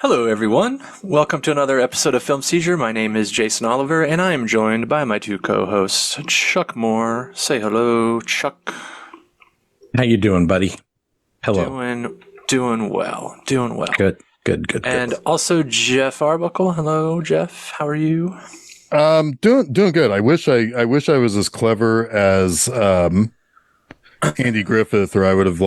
Hello, everyone. Welcome to another episode of Film Seizure. My name is Jason Oliver, and I am joined by my two co-hosts, Chuck Moore. Say hello, Chuck. How you doing, buddy? Hello. Doing well. Good. And also Jeff Arbuckle. Hello, Jeff. How are you? Doing good. I wish I was as clever as Andy Griffith, or I would have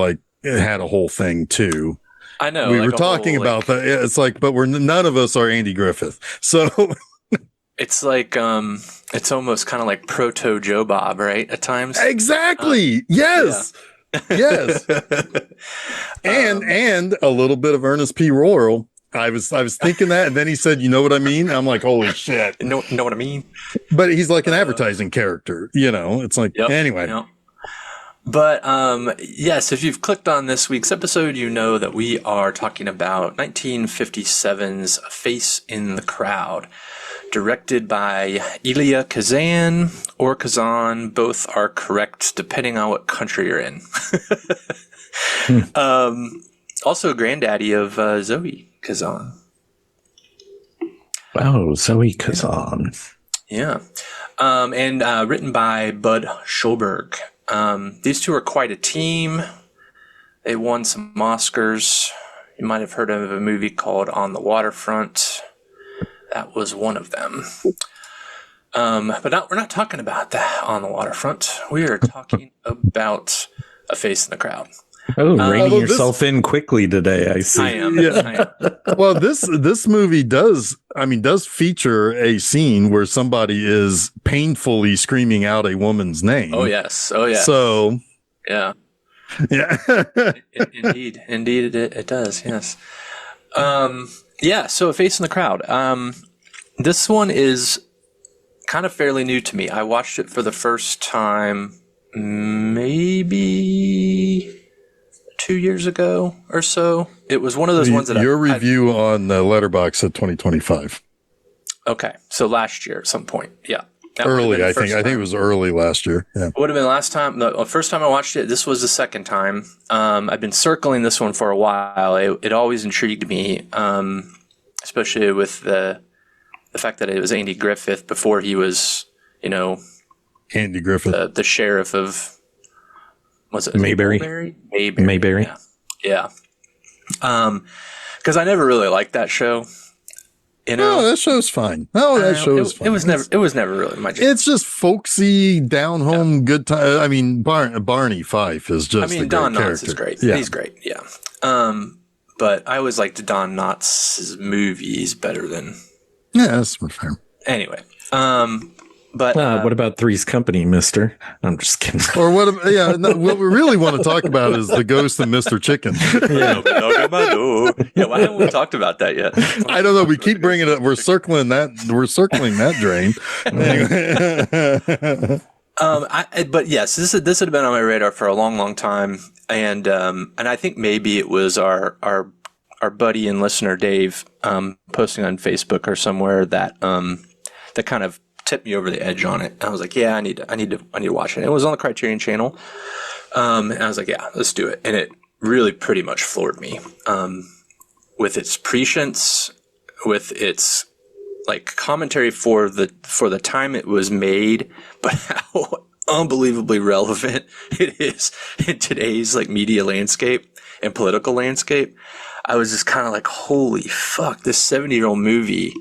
had a whole thing too. I know. We were talking about that. Yeah, it's like, but none of us are Andy Griffith. So it's like it's almost kind of like proto Joe Bob, right? At times. Exactly. Yes. Yeah. Yes. And a little bit of Ernest P. Royal. I was thinking that, and then he said, "You know what I mean?" I'm like, "Holy shit!" Know what I mean? But he's like an advertising character, It's like anyway. Yep. But yes, if you've clicked on this week's episode, you know that we are talking about 1957's A Face in the Crowd, directed by Elia Kazan or Kazan. Both are correct depending on what country you're in. Also, granddaddy of Zoe Kazan. Wow, Zoe Kazan. Yeah. And written by Bud Schulberg. These two are quite a team. They won some Oscars. You might have heard of a movie called On the Waterfront. That was one of them. But we're not talking about that On the Waterfront. We are talking about A Face in the Crowd. Oh, reining yourself in quickly today, I see. I am. Well, this movie does feature a scene where somebody is painfully screaming out a woman's name. Oh, yes. So, yeah. Indeed, it does. Yes. So A Face in the Crowd. This one is kind of fairly new to me. I watched it for the first time maybe 2 years ago or so. It was one of those ones that your review on the Letterboxd said 2025. Okay, so last year at some point, yeah. Early, I think. I think it was early last year. Yeah, it would have been last time. The first time I watched it. This was the second time. I've been circling this one for a while. It always intrigued me, especially with the fact that it was Andy Griffith before he was, Andy Griffith, the sheriff of. Was it Mayberry? Mayberry. Yeah. Because I never really liked that show. No, that show's fine. No, that show is fine. It was never really my jam. It's just folksy, down home, good time. I mean, Barney Fife is just. a Don great Knotts character. is great. Yeah. He's great. Yeah. But I always liked Don Knotts' movies better than. Yeah, that's fair. Anyway. But what about Three's Company, mister? I'm just kidding. Or what we really want to talk about is the ghost of Mr. Chicken. Yeah, why haven't we talked about that yet? I don't know. We keep bringing it up. We're circling that drain. But yes, this had been on my radar for a long time. And I think maybe it was our buddy and listener, Dave, posting on Facebook or somewhere that kind of tipped me over the edge on it. And I was like, yeah, I need to watch it. And it was on the Criterion Channel. And I was like, yeah, let's do it. And it really pretty much floored me. With its prescience, with its commentary for the time it was made, but how unbelievably relevant it is in today's media landscape and political landscape. I was just kind of like, holy fuck, this 70-year-old movie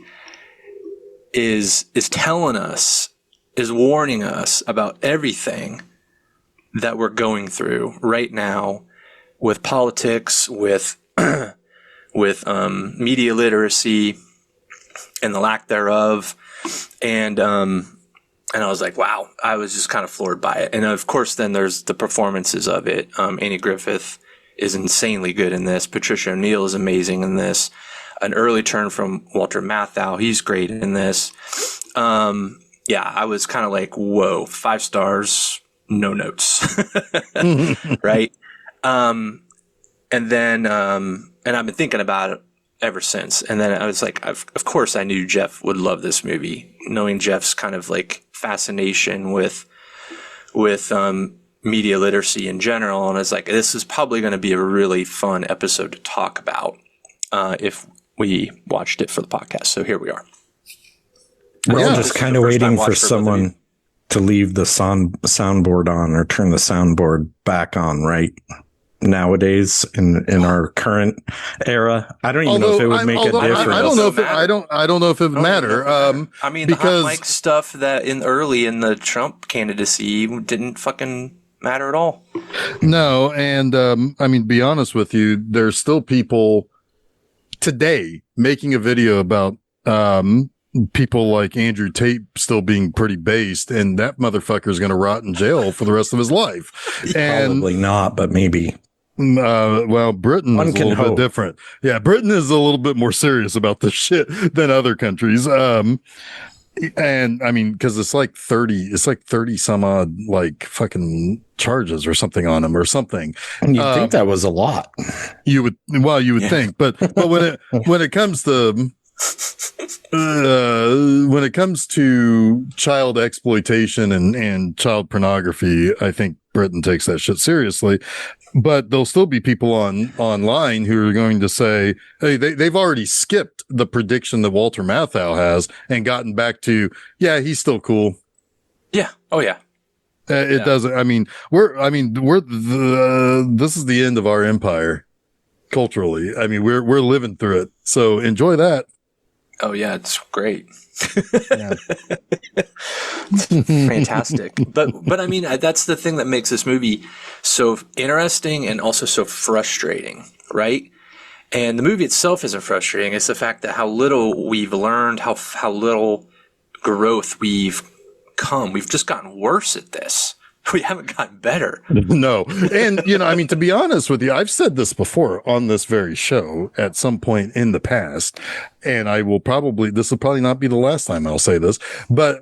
is telling us, is warning us about everything that we're going through right now with politics, with media literacy and the lack thereof. And I was like, wow, I was just kind of floored by it. And of course, then there's the performances of it. Andy Griffith is insanely good in this. Patricia Neal is amazing in this. An early turn from Walter Matthau. He's great in this. I was kind of like, whoa, 5 stars, no notes. Right. And then, and I've been thinking about it ever since. And then I was like, of course I knew Jeff would love this movie, knowing Jeff's kind of fascination with media literacy in general. And I was like, this is probably going to be a really fun episode to talk about. we watched it for the podcast. So here we are. We're all This just is kind the of first time waiting watch for for both of someone you. to leave the soundboard on or turn the soundboard back on, right? Nowadays, in our current era, I don't even know if it would make a difference. I don't know if it, I don't know if it would matter. I mean, because the hot mic stuff that early in the Trump candidacy didn't fucking matter at all. no, and I mean, to be honest with you, there's still people today making a video about people like Andrew Tate still being pretty based, and that motherfucker is going to rot in jail for the rest of his life. And Probably not, but maybe. well, Britain One is a can little hope. bit different. Yeah, Britain is a little bit more serious about this shit than other countries. And I mean, because it's like 30 some odd like fucking charges or something on him or something. And you'd think that was a lot. You would think, but when it comes to when it comes to child exploitation and child pornography, I think Britain takes that shit seriously. But there'll still be people online who are going to say, hey, they've already skipped the prediction that Walter Matthau has and gotten back to, yeah, he's still cool. Yeah. Oh yeah. It doesn't. I mean, this is the end of our empire culturally. I mean, we're living through it. So enjoy that. Oh yeah, it's great. Yeah. Fantastic. But I mean, that's the thing that makes this movie so interesting and also so frustrating, right? And the movie itself isn't frustrating. It's the fact that how little we've learned, how little growth we've come. We've just gotten worse at this. We haven't gotten better. No. And, I mean, to be honest with you, I've said this before on this very show at some point in the past, and this will probably not be the last time I'll say this, but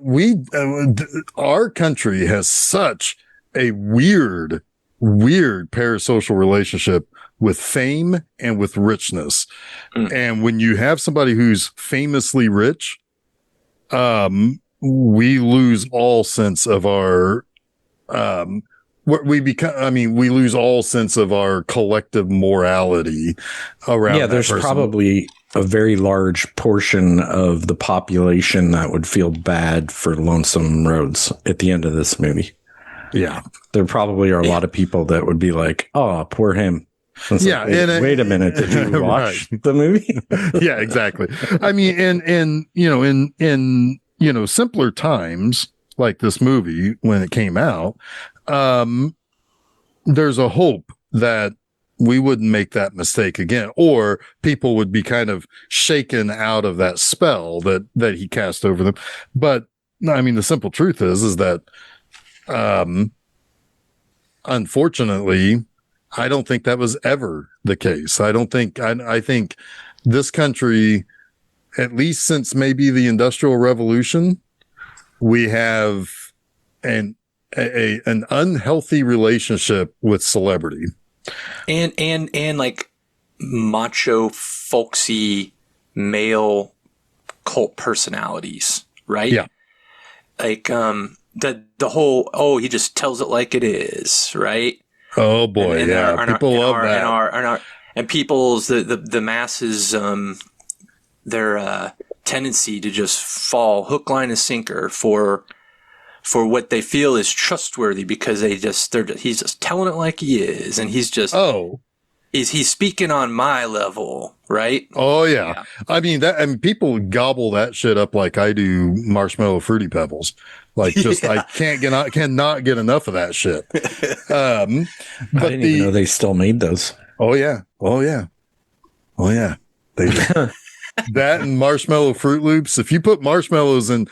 our country has such a weird parasocial relationship with fame and with richness. And when you have somebody who's famously rich, we lose all sense of our, we lose all sense of our collective morality around. Yeah, there's probably a very large portion of the population that would feel bad for Lonesome Rhodes at the end of this movie. Yeah. There probably are a lot of people that would be like, oh, poor him. Yeah. Like, wait a minute. Did you watch the movie? Yeah, exactly. I mean, in simpler times like this movie, when it came out, there's a hope that we wouldn't make that mistake again, or people would be kind of shaken out of that spell that he cast over them. But I mean, the simple truth is that, unfortunately, I don't think that was ever the case. I think this country, at least since maybe the Industrial Revolution, we have an unhealthy relationship with celebrity. And like macho, folksy, male cult personalities, right? Yeah. Like, the whole, he just tells it like it is, right? Oh boy. People love that. And people's, the masses, their tendency to just fall hook, line, and sinker for what they feel is trustworthy because he's just telling it like he is, and he's just he's speaking on my level, right? Oh yeah. I mean people gobble that shit up like I do Marshmallow Fruity Pebbles. Like just I cannot get enough of that shit. I didn't even know they still made those. Oh yeah. They that and Marshmallow Fruit Loops. If you put marshmallows in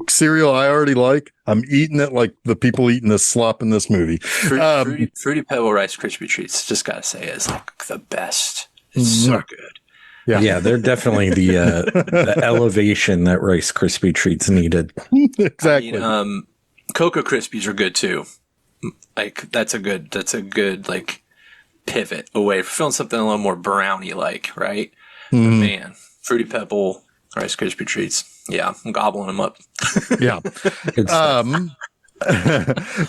cereal I already like, I'm eating it like the people eating this slop in this movie. Fruity Pebble Rice Krispie Treats, just gotta say, is like the best. It's so good. Yeah, they're definitely the elevation that Rice Krispie Treats needed. Exactly. I mean, Cocoa Krispies are good too. Like that's a good like pivot away from feeling something a little more brownie like, right? But man, Fruity Pebble Rice Krispie Treats. Yeah, I'm gobbling them up. Yeah.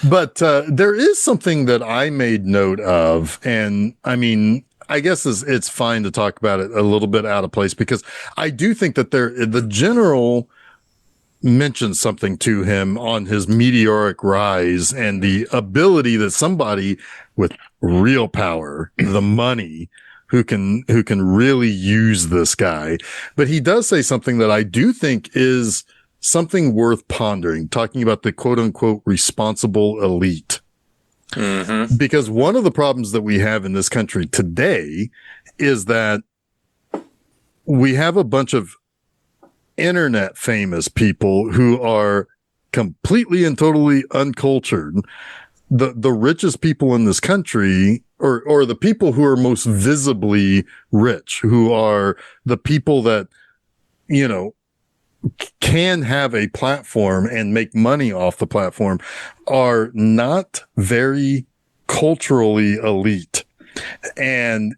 But there is something that I made note of, and I mean, I guess it's fine to talk about it a little bit out of place, because I do think that the general mentioned something to him on his meteoric rise and the ability that somebody with real power, the money, who can really use this guy. But he does say something that I do think is something worth pondering, talking about the quote unquote responsible elite. Mm-hmm. Because one of the problems that we have in this country today is that we have a bunch of internet famous people who are completely and totally uncultured. The richest people in this country, or the people who are most visibly rich, who are the people that, you know, can have a platform and make money off the platform, are not very culturally elite. And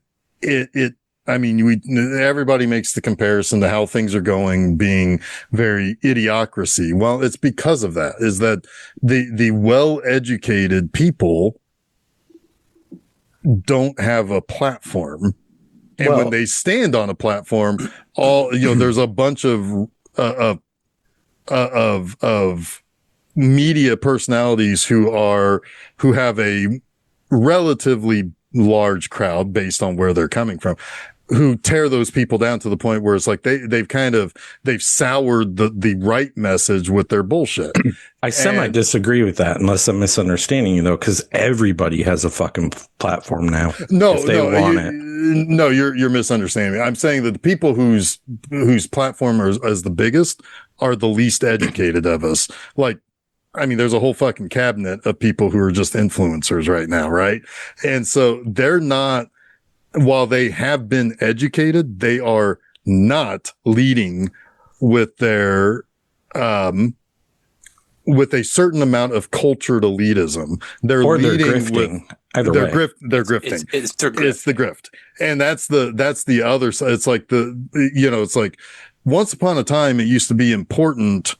everybody makes the comparison to how things are going being very idiocracy. Well, it's because of that, is that the well-educated people don't have a platform. And when they stand on a platform, there's a bunch of media personalities who have a relatively large crowd based on where they're coming from, who tear those people down to the point where it's like they've soured the right message with their bullshit. I disagree with that, unless I'm misunderstanding you though, because everybody has a fucking platform now. You're misunderstanding me. I'm saying that the people whose platform is the biggest are the least educated of us. Like, I mean, there's a whole fucking cabinet of people who are just influencers right now, right? And so they're not, while they have been educated, they are not leading with their, with a certain amount of cultured elitism. They're leading grifting. They're grifting. It's the grift. And that's the other side. It's like it's like once upon a time, it used to be important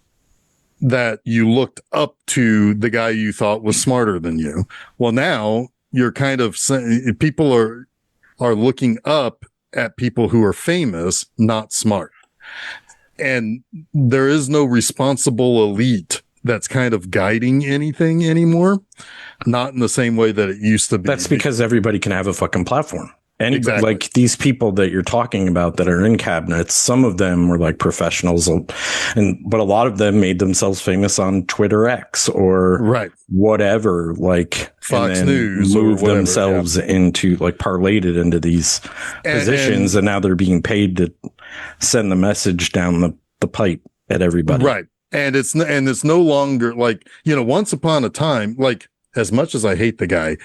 that you looked up to the guy you thought was smarter than you. Well, now you're kind of saying people are looking up at people who are famous, not smart. And there is no responsible elite that's kind of guiding anything anymore. Not in the same way that it used to be. That's because everybody can have a fucking platform. Exactly. Like these people that you're talking about that are in cabinets, some of them were like professionals, but a lot of them made themselves famous on Twitter X or whatever, like Fox News, moved themselves into, like, parlayed it into these positions, and now they're being paid to send the message down the pipe at everybody. Right. And it's no longer like, once upon a time, like, as much as I hate the guy,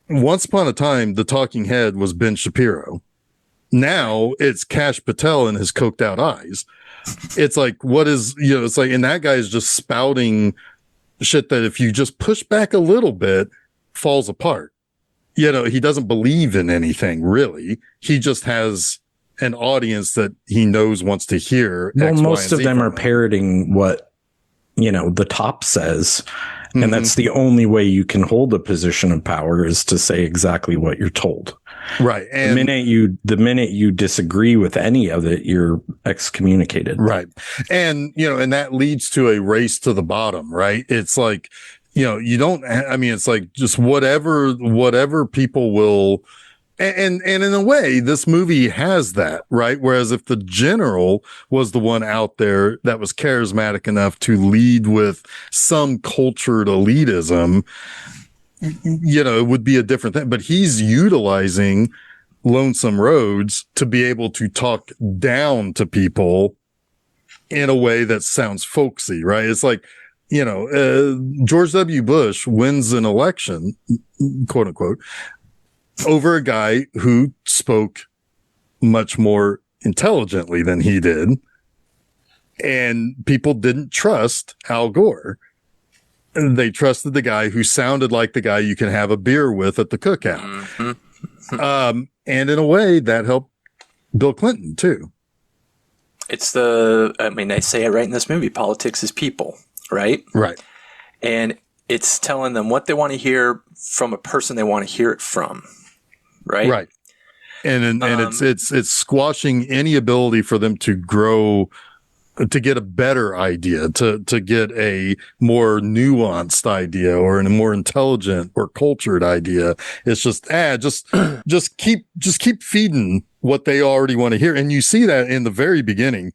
once upon a time, the talking head was Ben Shapiro. Now it's Kash Patel and his coked out eyes. It's like, it's like, and that guy is just spouting shit that if you just push back a little bit, falls apart. He doesn't believe in anything really. He just has an audience that he knows wants to hear. Well, most of them are parroting what, the top says. And that's the only way you can hold a position of power, is to say exactly what you're told. Right. And the minute you disagree with any of it, you're excommunicated. Right. And, and that leads to a race to the bottom, right? It's like, it's like just whatever people will. And in a way, this movie has that, right? Whereas if the general was the one out there that was charismatic enough to lead with some cultured elitism, it would be a different thing. But he's utilizing Lonesome Rhodes to be able to talk down to people in a way that sounds folksy, right? It's like, George W. Bush wins an election, quote unquote, over a guy who spoke much more intelligently than he did. And people didn't trust Al Gore. They trusted the guy who sounded like the guy you can have a beer with at the cookout. Mm-hmm. And in a way that helped Bill Clinton too. They say it right in this movie, politics is people, right? Right. And it's telling them what they want to hear from a person they want to hear it from. Right. and it's squashing any ability for them to grow, to get a better idea, to get a more nuanced idea or a more intelligent or cultured idea. It's just keep feeding what they already want to hear. And you see that in the very beginning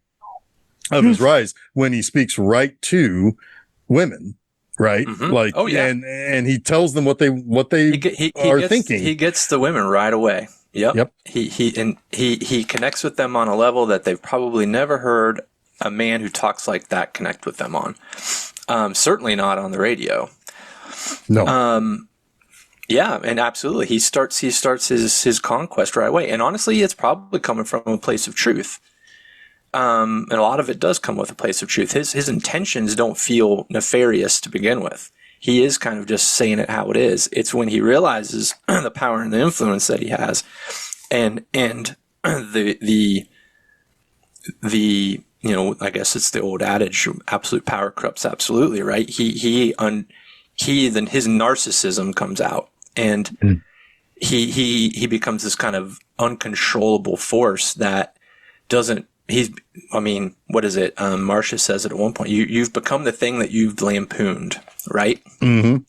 of his rise when he speaks right to women, right? Mm-hmm. Like, oh yeah, and he tells them what they are thinking. He gets the women right away. Yep. He connects with them on a level that they've probably never heard a man who talks like that connect with them on. Certainly not on the radio. No. Yeah, and absolutely. He starts his conquest right away. And honestly, it's probably coming from a place of truth. And a lot of it does come with a place of truth. His intentions don't feel nefarious to begin with. He is kind of just saying it how it is. It's when he realizes the power and the influence that he has, and the I guess it's the old adage, absolute power corrupts absolutely, right? His narcissism comes out, and he becomes this kind of uncontrollable force that doesn't. What is it? Marcia says it at one point. You've become the thing that you've lampooned, right? Mm-hmm.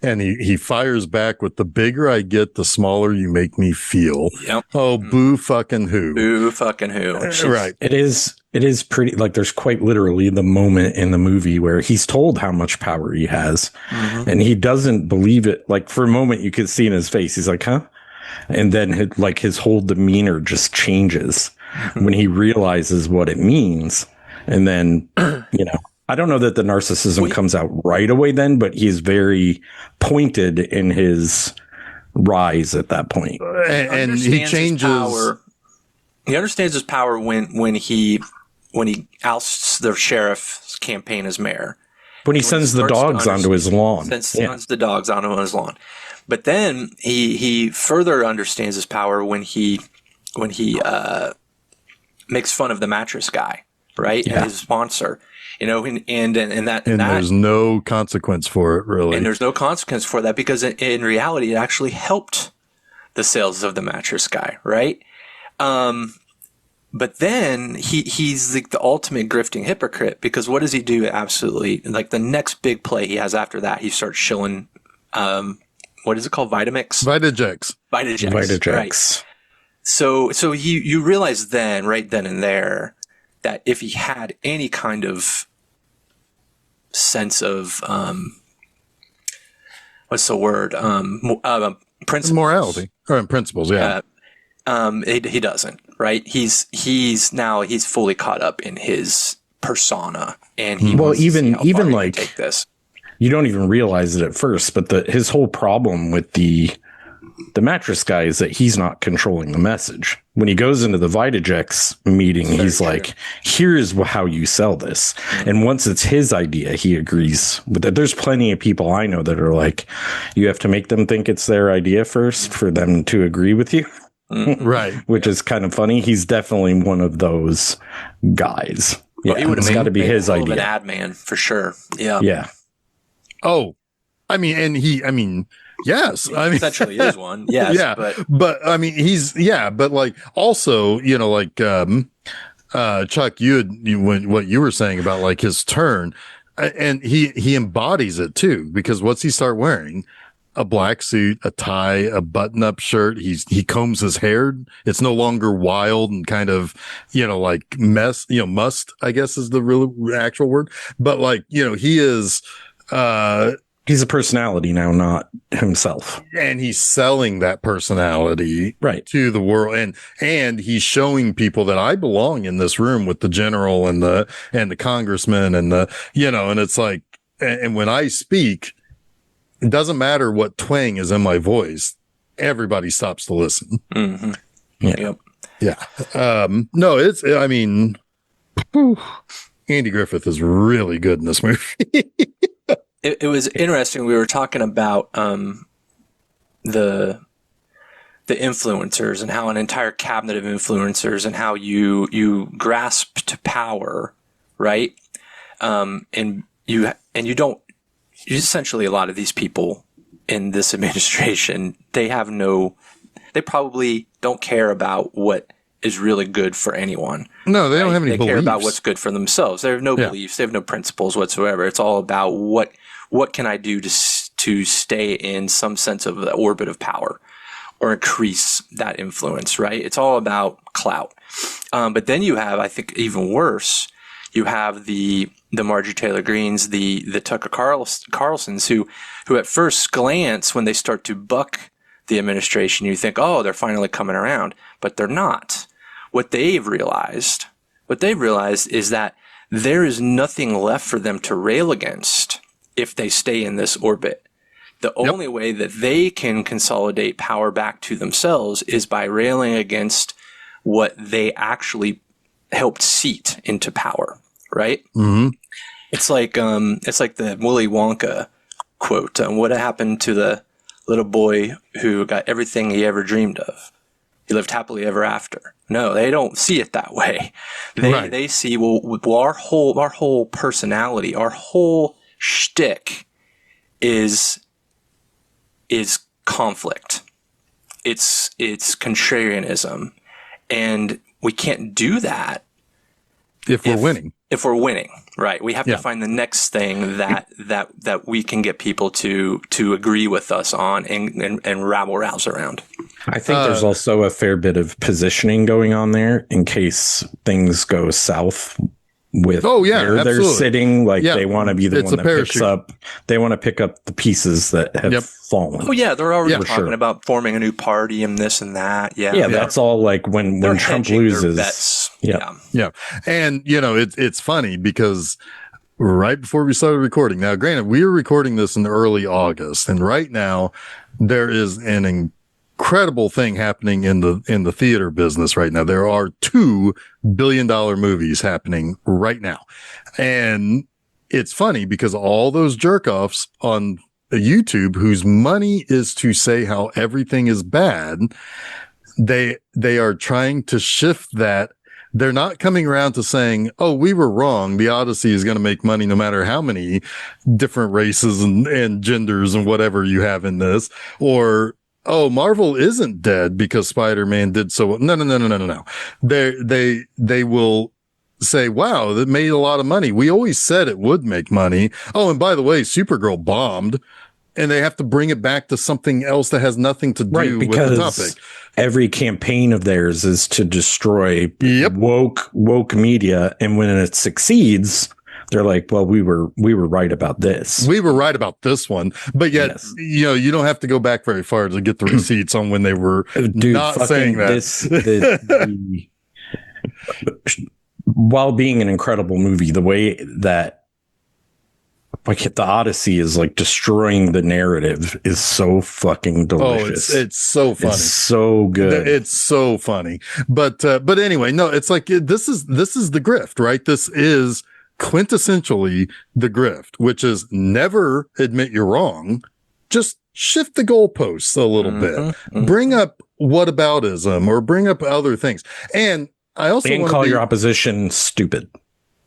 And he fires back with, the bigger I get, the smaller you make me feel. Yep. Oh, boo fucking who. Boo fucking who. Right. It is pretty, like, there's quite literally the moment in the movie where he's told how much power he has, and he doesn't believe it. Like, for a moment you could see in his face, he's like, huh? And then his whole demeanor just changes when he realizes what it means. And then, I don't know that the narcissism comes out right away then, but he's very pointed in his rise at that point. And he changes. He understands his power when he ousts the sheriff's campaign as mayor. When he sends the dogs onto his lawn. Sends the dogs onto his lawn. But then he further understands his power when he makes fun of the mattress guy, right? Yeah. And his sponsor. And there's no consequence for it, really. And there's no consequence for that, because in reality, it actually helped the sales of the mattress guy, right? But then he's like the ultimate grifting hypocrite, because what does he do? Absolutely, like the next big play he has after that, he starts shilling, what is it called? Vitamix? Vitajex. Right. So you realize then, right then and there, that if he had any kind of sense of what's the word? Principles. Morality or principles, yeah. He doesn't, right? He's fully caught up in his persona, and he even like take this. You don't even realize it at first, but his whole problem with the mattress guy is that he's not controlling the message. When he goes into the Vitajex meeting, he's like, here's how you sell this. And once it's his idea, he agrees with that. There's plenty of people I know that are like, you have to make them think it's their idea first for them to agree with you. Right. Which is kind of funny. He's definitely one of those guys. Well, yeah, it's got to be his idea. An ad man for sure. Yeah. Yeah. Oh, yes. Essentially is one. Yes. Yeah. But but like also, Chuck, what you were saying about like his turn, and he embodies it too, because what's he start wearing? A black suit, a tie, a button-up shirt. He combs his hair. It's no longer wild and kind of, like must, I guess is the real actual word. But like, he is, he's a personality now, not himself. And he's selling that personality right to the world. And he's showing people that I belong in this room with the general and the congressman and and it's like, and when I speak, it doesn't matter what twang is in my voice. Everybody stops to listen. Mm-hmm. Yeah. Yeah. No, Andy Griffith is really good in this movie. It was interesting. We were talking about the influencers and how an entire cabinet of influencers and how you grasp to power, right? And you don't. Essentially, a lot of these people in this administration, they have no they probably don't care about what is really good for anyone. No, they don't have any They beliefs. care about what's good for themselves. They have no beliefs. They have no principles whatsoever. It's all about what can I do to stay in some sense of the orbit of power or increase that influence, right? It's all about clout. But then you have, I think, even worse, you have the Marjorie Taylor Greens, the Tucker Carlsons, who at first glance, when they start to buck the administration, you think, oh, they're finally coming around, but they're not. What they've realized is that there is nothing left for them to rail against if they stay in this orbit. The only way that they can consolidate power back to themselves is by railing against what they actually helped seat into power, right? Mm-hmm. It's like the Willy Wonka quote. What happened to the little boy who got everything he ever dreamed of? He lived happily ever after. No, they don't see it that way. They see, our whole personality, our whole shtick is conflict. It's contrarianism. And we can't do that if we're winning. If we're winning, right? We have to find the next thing that we can get people to agree with us on and rabble-rouse around. I think there's also a fair bit of positioning going on there in case things go south with where absolutely. They're sitting. Like they want to be the one that picks up. They want to pick up the pieces that have fallen. Oh yeah, they're already talking about forming a new party and this and that. Yeah, that's all like when Trump loses. Yeah. And it's funny because right before we started recording, now granted, we are recording this in early August, and right now there is an incredible thing happening in the theater business right now. There are $2 billion movies happening right now. And it's funny because all those jerk offs on YouTube whose money is to say how everything is bad, they are trying to shift that. They're not coming around to saying, oh, we were wrong. The Odyssey is going to make money no matter how many different races and genders and whatever you have in this. Or, oh, Marvel isn't dead because Spider-Man did so well. No. They will say, wow, that made a lot of money. We always said it would make money. Oh, and by the way, Supergirl bombed. And they have to bring it back to something else that has nothing to do with the topic. Every campaign of theirs is to destroy woke media. And when it succeeds, they're like, well, we were right about this. We were right about this one. But yet, you don't have to go back very far to get the receipts on when they were not saying that. While being an incredible movie, the way that like the Odyssey is like destroying the narrative is so fucking delicious. Oh, it's so funny. It's so good. It's so funny. But anyway, no, it's like this is the grift, right? This is quintessentially the grift, which is never admit you're wrong. Just shift the goalposts a little bit. Bring up whataboutism or bring up other things. And I also want to call your opposition stupid.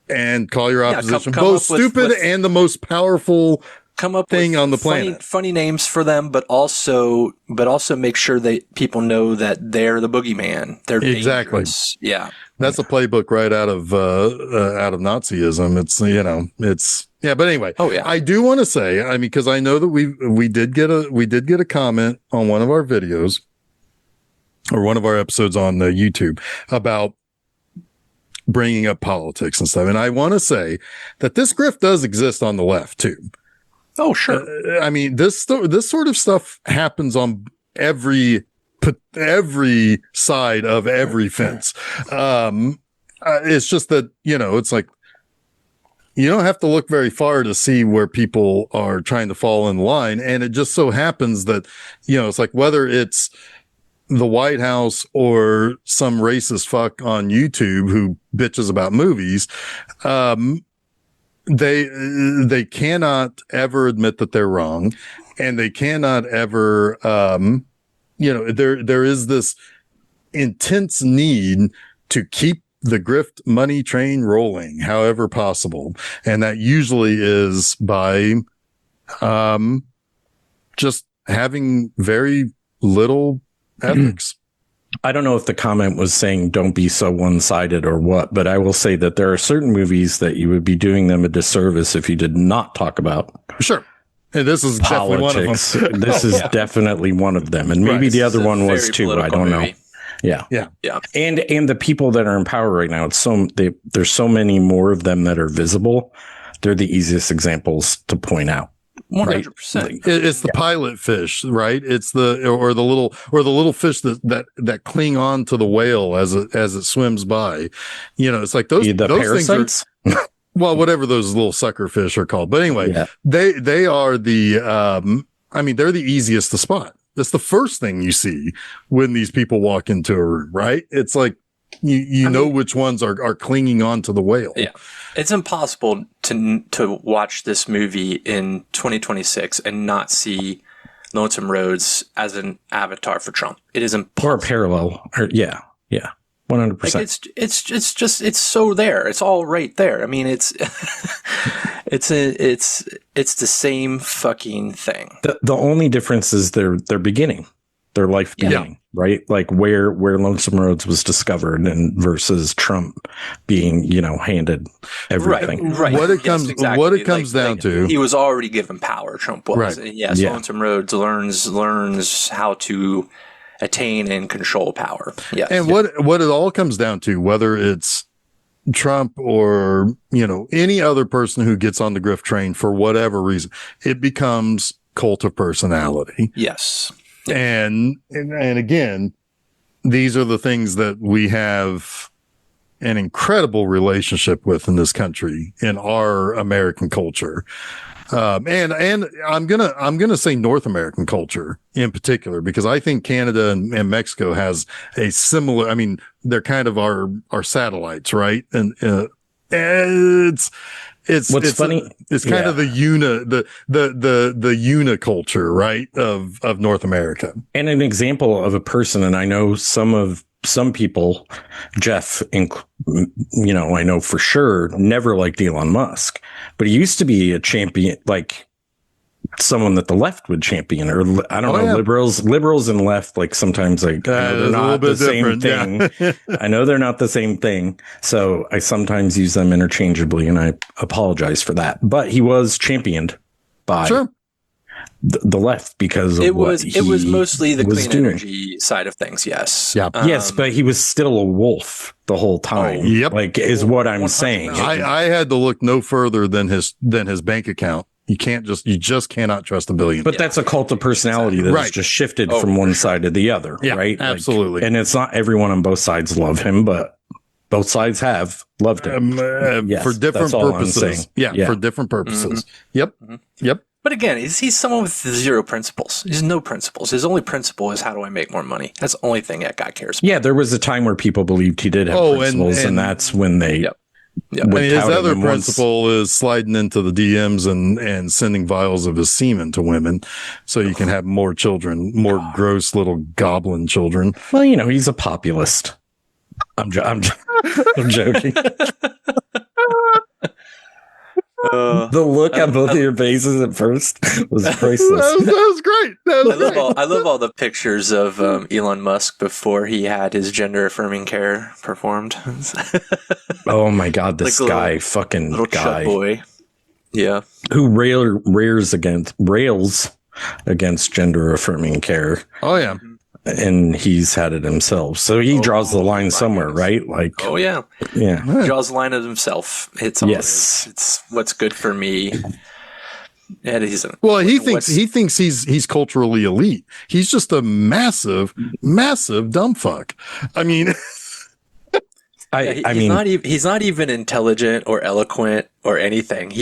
And call your opposition both stupid and the most powerful thing on the planet. Funny names for them, but also make sure that people know that they're the boogeyman. They're dangerous. Yeah, that's a playbook right out of Nazism. It's But anyway, I do want to say, I mean, because I know that we did get a comment on one of our videos or one of our episodes on YouTube about bringing up politics and stuff. And I want to say that this grift does exist on the left too. Oh, sure. I mean, this sort of stuff happens on every side of every fence. It's just that, it's like, you don't have to look very far to see where people are trying to fall in line. And it just so happens that, it's like whether it's the White House or some racist fuck on YouTube who bitches about movies, they cannot ever admit that they're wrong, and they cannot ever, there is this intense need to keep the grift money train rolling however possible. And that usually is by, just having very little ethics. I don't know if the comment was saying don't be so one-sided or what, but I will say that there are certain movies that you would be doing them a disservice if you did not talk about Sure. And this is politics. definitely one of them. This is definitely one of them. And maybe Right. the other It's a one was very too. I political don't movie. know. Yeah. Yeah. And the people that are in power right now, there's so many more of them that are visible. They're the easiest examples to point out. 100%. It's the pilot fish, right? It's the little fish that cling on to the whale as it swims by. It's like those parasites. Things are, well, whatever those little sucker fish are called. But anyway, they are the they're the easiest to spot. That's the first thing you see when these people walk into a room, right? It's like you know which ones are clinging on to the whale. Yeah. It's impossible to watch this movie in 2026 and not see Lonesome Rhodes as an avatar for Trump. It is impossible. Or a parallel. 100%. Like it's so there. It's all right there. I mean, it's the same fucking thing. The only difference is their beginning, their life beginning, right? Like where Lonesome Rhodes was discovered and versus Trump being, handed everything. Right. What it comes down to, he was already given power. Trump was. Right. And yes, Lonesome Rhodes learns how to attain and control power. Yes. And what it all comes down to, whether it's Trump or, any other person who gets on the grift train for whatever reason, it becomes cult of personality. Yes. And again, these are the things that we have an incredible relationship with in this country, in our American culture. And I'm gonna say North American culture in particular, because I think Canada and Mexico has a similar. They're kind of our satellites, right? And it's funny. It's kind of the uniculture, right, of North America. And an example of a person, and I know some people, Jeff, I know for sure, never liked Elon Musk, but he used to be a champion, like someone that the left would champion, or I don't know, liberals and left, like sometimes like they're not the same thing. Yeah. I know they're not the same thing. So I sometimes use them interchangeably, and I apologize for that. But he was championed by the left because of it was mostly the clean doing. Energy side of things. Yes. Yeah. Yes, but he was still a wolf the whole time. Like is what I'm 100%. Saying. I had to look no further than his bank account. You just cannot trust $1 billion. But that's a cult of personality that has just shifted from one side to the other, right? Absolutely. And it's not everyone on both sides love him, but both sides have loved him. For different purposes. Yeah, for different purposes. Mm-hmm. Yep. But again, he's someone with zero principles. He has no principles. His only principle is how do I make more money? That's the only thing that guy cares about. Yeah, there was a time where people believed he did have principles, and that's when they... Yep. His other principle is sliding into the DMs and sending vials of his semen to women so you can have more children, more gross little goblin children. Well, he's a populist. I'm joking. The look on both of your faces at first was priceless. That was great. I love all the pictures of Elon Musk before he had his gender affirming care performed. Oh my God, this like guy, little guy, boy, who rails against gender affirming care. Oh yeah. And he's had it himself. So he draws the line somewhere, right? Like, yeah. He draws the line of himself. It's what's good for me. And he thinks he's culturally elite. He's just a massive dumb fuck. I mean, he's not even intelligent or eloquent or anything.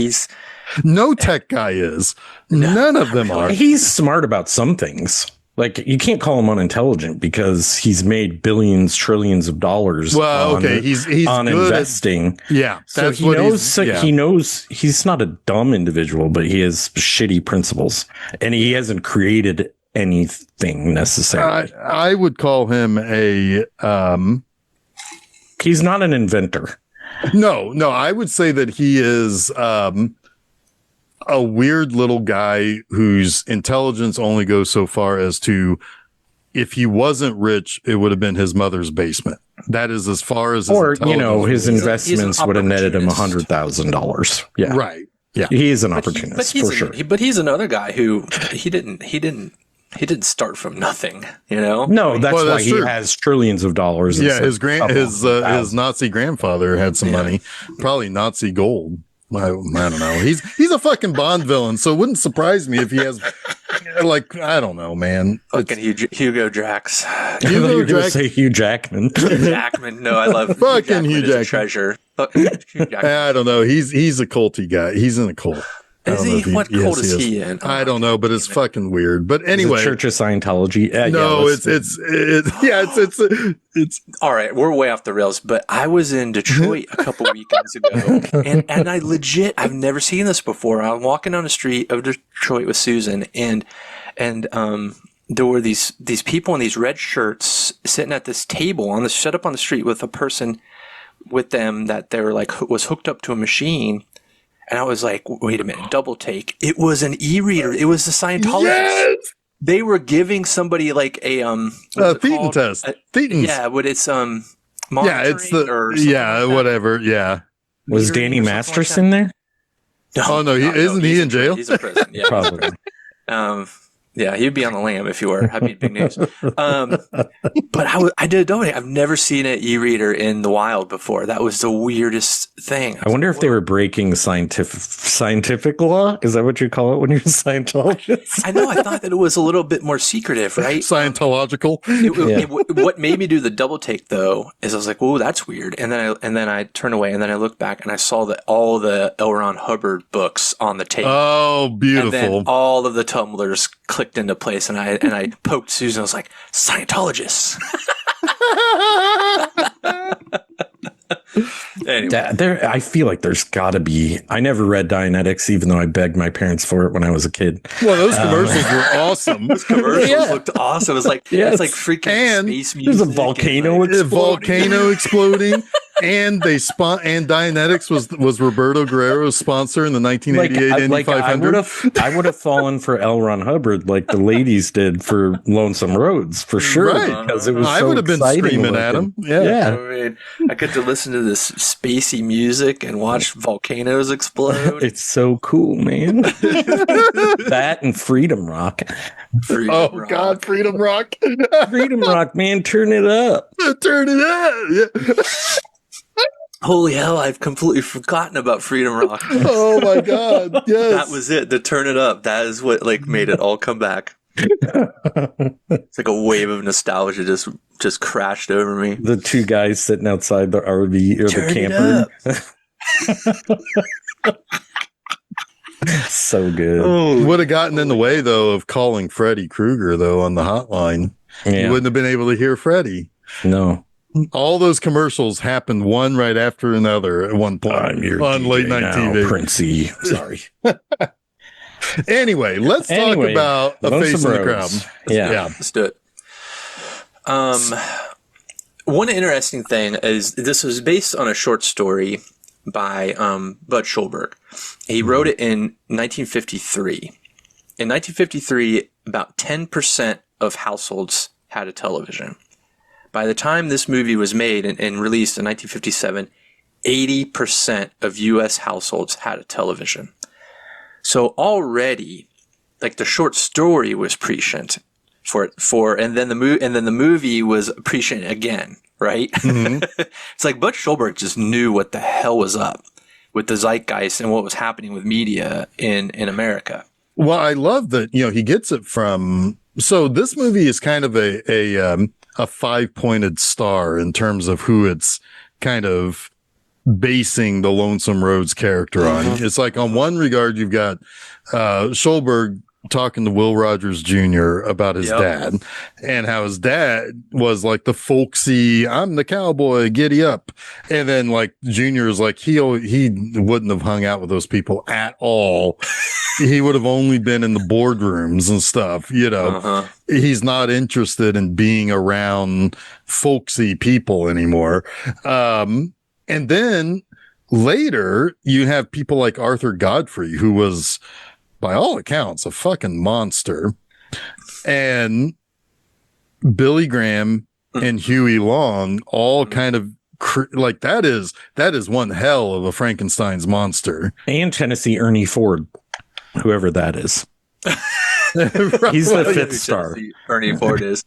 No tech guy is. None of them are. He's smart about some things. Like, you can't call him unintelligent because he's made billions, trillions of dollars. Well, he's on investing. So he knows he's not a dumb individual, but he has shitty principles, and he hasn't created anything necessarily. I would call him he's not an inventor. No, I would say that he is a weird little guy whose intelligence only goes so far as to if he wasn't rich, it would have been his mother's basement. That is as far as or his He's investments an would have netted him opportunist. $100,000. Yeah, right. Yeah. he is an opportunist for sure. But he's another guy who he didn't start from nothing. No, that's Well, why that's he true. has trillions of dollars. Yeah, instead of his Nazi grandfather had some money, probably Nazi gold. I don't know. He's a fucking Bond villain, so it wouldn't surprise me if he has, like, I don't know, man. Fucking Hugo Drax. Hugo Drax. Say Hugh Jackman. Jackman. No, I love Fucking Hugh Jackman. Treasure. Hugh Jackman. I don't know. He's a culty guy. He's in a cult. Is he? What cult is he in? I don't know, but it's fucking weird. But anyway, Church of Scientology. No, it's all right. We're way off the rails, but I was in Detroit a couple weekends ago, and I've never seen this before. I'm walking down the street of Detroit with Susan, and there were these people in these red shirts sitting at this table set up on the street with a person with them that they were like was hooked up to a machine. And I was like, wait a minute, double take. It was an e-reader. It was the Scientologist. Yes! They were giving somebody like a Thetan test. Thetans. Yeah, but it's monitoring or whatever. Yeah. Was Danny Masterson there? No, isn't he in jail? He's in prison. Yeah, Probably. Yeah, he'd be on the lam if he were. That'd be big news. But I did donate. I've never seen an e-reader in the wild before. That was the weirdest thing. I wonder if they were breaking scientific law. Is that what you call it when you're a Scientologist? I know. I thought that it was a little bit more secretive, right? Scientological. What made me do the double take though is I was like, "Whoa, that's weird," and then I turned away, and then I looked back and I saw that all the L. Ron Hubbard books on the table. Oh, beautiful! And then all of the tumblers clicked into place, and I poked Susan. I was like, "Scientologists." Anyway. I feel like there's got to be. I never read Dianetics, even though I begged my parents for it when I was a kid. Well, those commercials were awesome. Those commercials looked awesome. It was like it's like freaking space music. There's a volcano exploding. And and Dianetics was Roberto Guerrero's sponsor in the 1988 Indy 500. I would have fallen for L. Ron Hubbard like the ladies did for Lonesome Roads for sure. Right. Because it was I would have been screaming at him. Yeah. I mean, I get to listen to this spacey music and watch volcanoes explode. It's so cool, man. That and Freedom Rock. Freedom Rock. God, Freedom Rock. Freedom Rock, man, turn it up. Turn it up. Yeah. Holy hell, I've completely forgotten about Freedom Rock. Oh my God. Yes. That was it. To turn it up. That is what made it all come back. It's like a wave of nostalgia just crashed over me. The two guys sitting outside the RV or the camper. So good. Would have gotten in the way though of calling Freddy Krueger though on the hotline. Yeah. You wouldn't have been able to hear Freddy. No. All those commercials happened one right after another at one point on late night TV. Princey. Sorry. Anyway, let's talk about A Face in the Crowd. Yeah. Let's do it. One interesting thing is this was based on a short story by Bud Schulberg. He wrote it in 1953. In 1953, about 10% of households had a television. By the time this movie was made and released in 1957, 80% of U.S. households had a television. So already, like the short story was prescient and then the movie was prescient again, right? Mm-hmm. It's like Bud Schulberg just knew what the hell was up with the zeitgeist and what was happening with media in America. Well, I love that, he gets it from, so this movie is kind of a 5-pointed star in terms of who it's kind of basing the Lonesome Roads character on. Mm-hmm. It's like on one regard, you've got Schulberg talking to Will Rogers Jr. about his dad and how his dad was like the folksy, I'm the cowboy, giddy up. And then like Junior is like, he wouldn't have hung out with those people at all. He would have only been in the boardrooms and stuff, Uh-huh. He's not interested in being around folksy people anymore. And then later you have people like Arthur Godfrey, who was, by all accounts, a fucking monster. And Billy Graham, and Huey Long all kind of like that is one hell of a Frankenstein's monster. And Tennessee Ernie Ford, whoever that is. He's the fifth star. Ernie Ford is.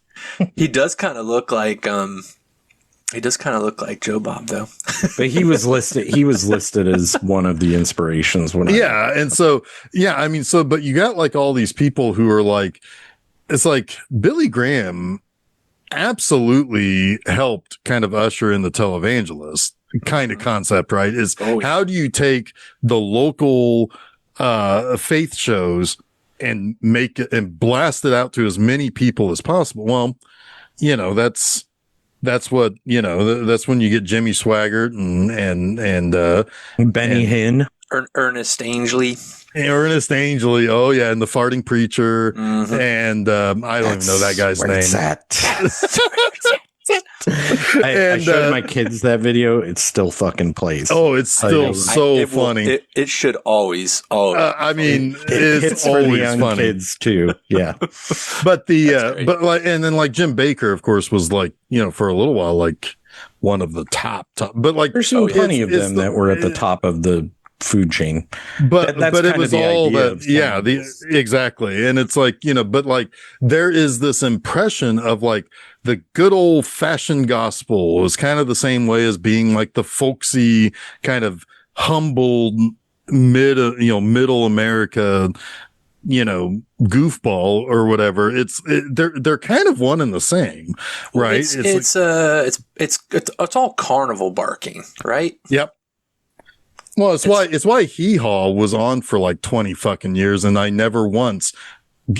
He does kind of look like Joe Bob, though. But he was listed as one of the inspirations. But you got like all these people who are like, it's like Billy Graham absolutely helped kind of usher in the televangelist kind of concept, right? How do you take the local faith shows and make it and blast it out to as many people as possible? Well, that's what, that's when you get Jimmy Swaggart and Benny Hinn, Ernest Angley. Oh yeah. And the farting preacher. Mm-hmm. And, I don't even know that guy's name. I showed my kids that video. It still fucking plays. Oh, it's still funny. It should always. It's always funny. Kids too. Yeah. But and then like Jim Baker, of course, was like, for a little while, like one of the top, but like there's plenty of them that were at the top of the food chain, but it was all that, exactly. And it's like, but like there is this impression of like the good old fashioned gospel is kind of the same way as being like the folksy kind of humbled middle America, goofball or whatever. They're kind of one and the same, right? It's all carnival barking, right? Yep. Well, it's why Hee Haw was on for like 20 fucking years, and I never once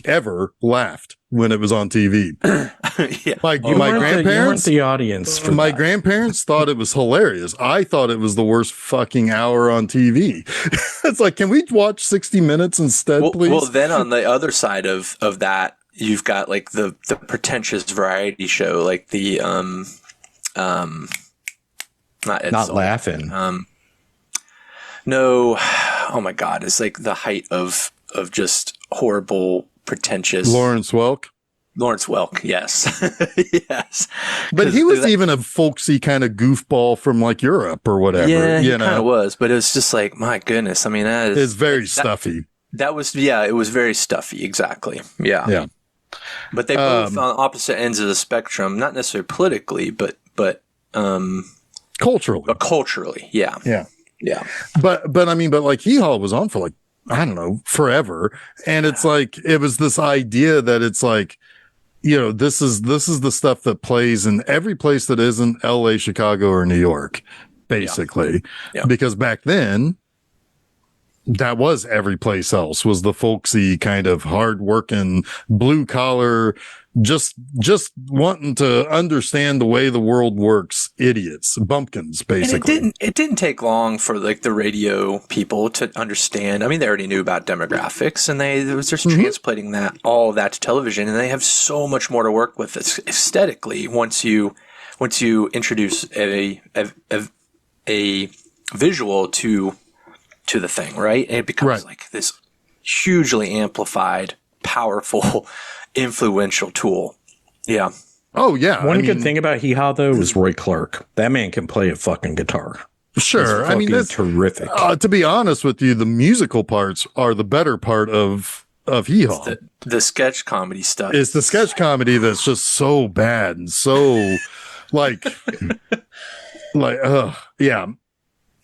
ever laughed when it was on TV. Yeah. My grandparents, you weren't the audience for my that. grandparents thought it was hilarious. I thought it was the worst fucking hour on TV. It's like, can we watch 60 Minutes instead, please? Well, then on the other side of that, you've got like the pretentious variety show, like the not laughing. No, oh my God, it's like the height of just horrible, pretentious. Lawrence Welk, yes. Yes. But he was even a folksy kind of goofball from like Europe or whatever. Yeah, he kind of was, but it was just like, my goodness. I mean, it's very stuffy. It was very stuffy. Exactly. Yeah. Yeah. But they both on opposite ends of the spectrum, not necessarily politically, but culturally. Culturally. Yeah. Yeah. Yeah. But like Hee Haw was on for like, I don't know, forever. And it's like, it was this idea that it's like, this is the stuff that plays in every place that isn't LA, Chicago, or New York, basically. Yeah. Because back then, that was every place else, was the folksy kind of hardworking, blue collar, just wanting to understand the way the world works, idiots, bumpkins, basically. And it didn't take long for like the radio people to understand. I mean, they already knew about demographics, and they was just translating all of that to television, and they have so much more to work with aesthetically once you introduce a visual to the thing, right? And it becomes like this hugely amplified, powerful, influential tool. Yeah. Oh yeah. One good thing about Hee Haw though was Roy Clark. That man can play a fucking guitar. Sure. I mean, that's terrific. To be honest with you, the musical parts are the better part of Hee Haw. The sketch comedy stuff. It's the sketch comedy that's just so bad and so like yeah.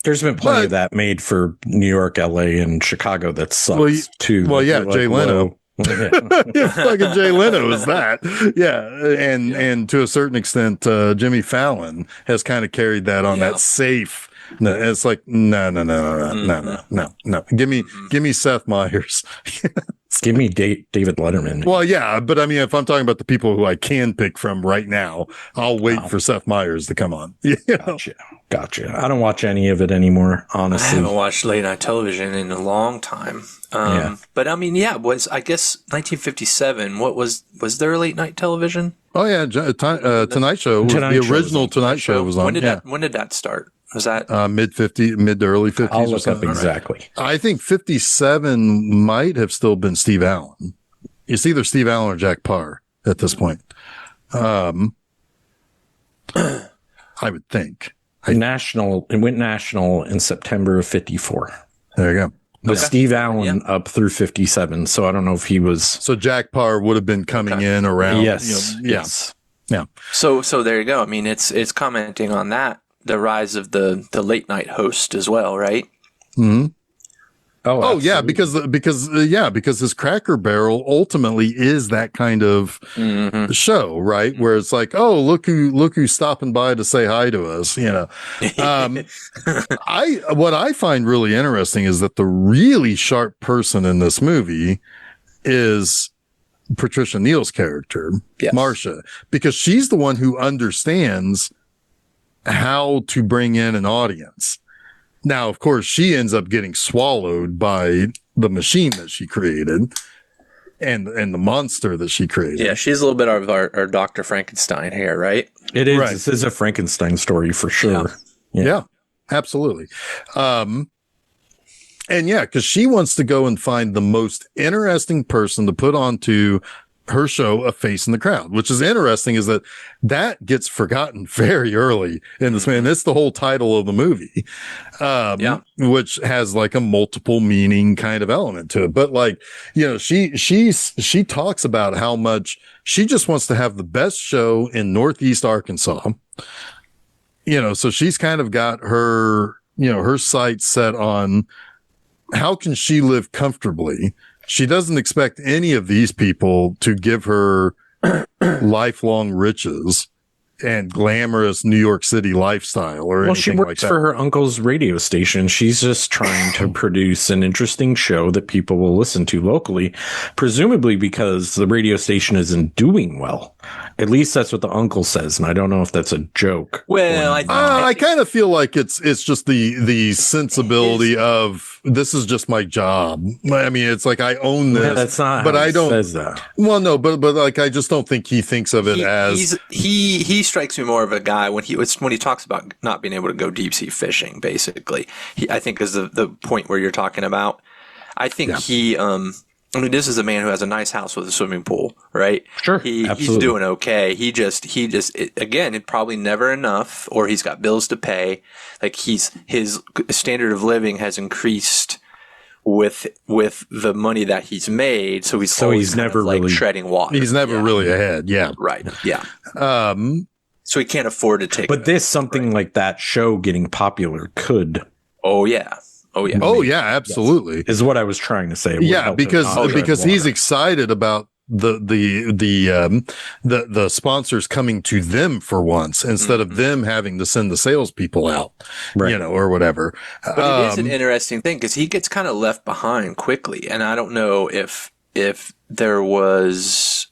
There's been plenty of that made for New York, LA, and Chicago that sucks too. Well, yeah, like, Jay Leno. Yeah, fucking Jay Leno is that. Yeah. And to a certain extent, Jimmy Fallon has kind of carried that on that safe. No, it's like, no. Give me Seth Meyers. Give me David Letterman. Well, yeah, but I mean, if I'm talking about the people who I can pick from right now, I'll wait for Seth Meyers to come on. Gotcha. I don't watch any of it anymore, honestly. I haven't watched late night television in a long time. But I mean, I guess 1957. What was there late night television? Oh yeah, Tonight Show. The original Tonight Show was on. When did that start? Was that mid to early 50s? I'll look up exactly. I think 57 might have still been Steve Allen. It's either Steve Allen or Jack Parr at this point. I would think. It went national in September of 54. There you go. With Steve Allen up through 57. So I don't know if he was. So Jack Parr would have been coming in around. Yes. Yes. Yeah. So there you go. I mean, it's commenting on that, the rise of the late night host as well, right? Mm-hmm. Oh yeah, because his Cracker Barrel ultimately is that kind of show, right? Where it's like, oh, look who's stopping by to say hi to us, you know. What I find really interesting is that the really sharp person in this movie is Patricia Neal's character, Marcia, because she's the one who understands how to bring in an audience. Now, of course, she ends up getting swallowed by the machine that she created and the monster that she created. Yeah, she's a little bit of our Dr. Frankenstein here, right? It is. Right. This is a Frankenstein story for sure. Yeah, absolutely. And yeah, because she wants to go and find the most interesting person to put onto her show, A Face in the Crowd, which is interesting, is that gets forgotten very early in this man. It's the whole title of the movie, which has like a multiple meaning kind of element to it. But like, you know, she talks about how much she just wants to have the best show in Northeast Arkansas. You know, so she's kind of got her sights set on how can she live comfortably. She doesn't expect any of these people to give her lifelong riches and glamorous New York City lifestyle or anything like that. Well, she works for her uncle's radio station. She's just trying to produce an interesting show that people will listen to locally, presumably because the radio station isn't doing well. At least that's what the uncle says, and I don't know if that's a joke. Well, I kind of feel like it's just the sensibility of this is just my job. I mean, it's like I own this. That's not. But how I don't. Says that. Well, no, but like I just don't think he thinks of it as he strikes me more of a guy when he talks about not being able to go deep sea fishing. Basically, I think is the point where you're talking about. I think he. I mean, this is a man who has a nice house with a swimming pool, right? Sure, he's doing okay. He just again, it probably never enough, or he's got bills to pay. Like his standard of living has increased with the money that he's made. So he's never like really treading water. He's never really ahead. Yeah. Right. Yeah. So he can't afford to take. But something like that show getting popular could. Oh yeah, absolutely. Yes, is what I was trying to say. Yeah, because he's excited about the sponsors coming to them for once instead of them having to send the salespeople out, right. You know, or whatever. But it is an interesting thing because he gets kind of left behind quickly, and I don't know if there was,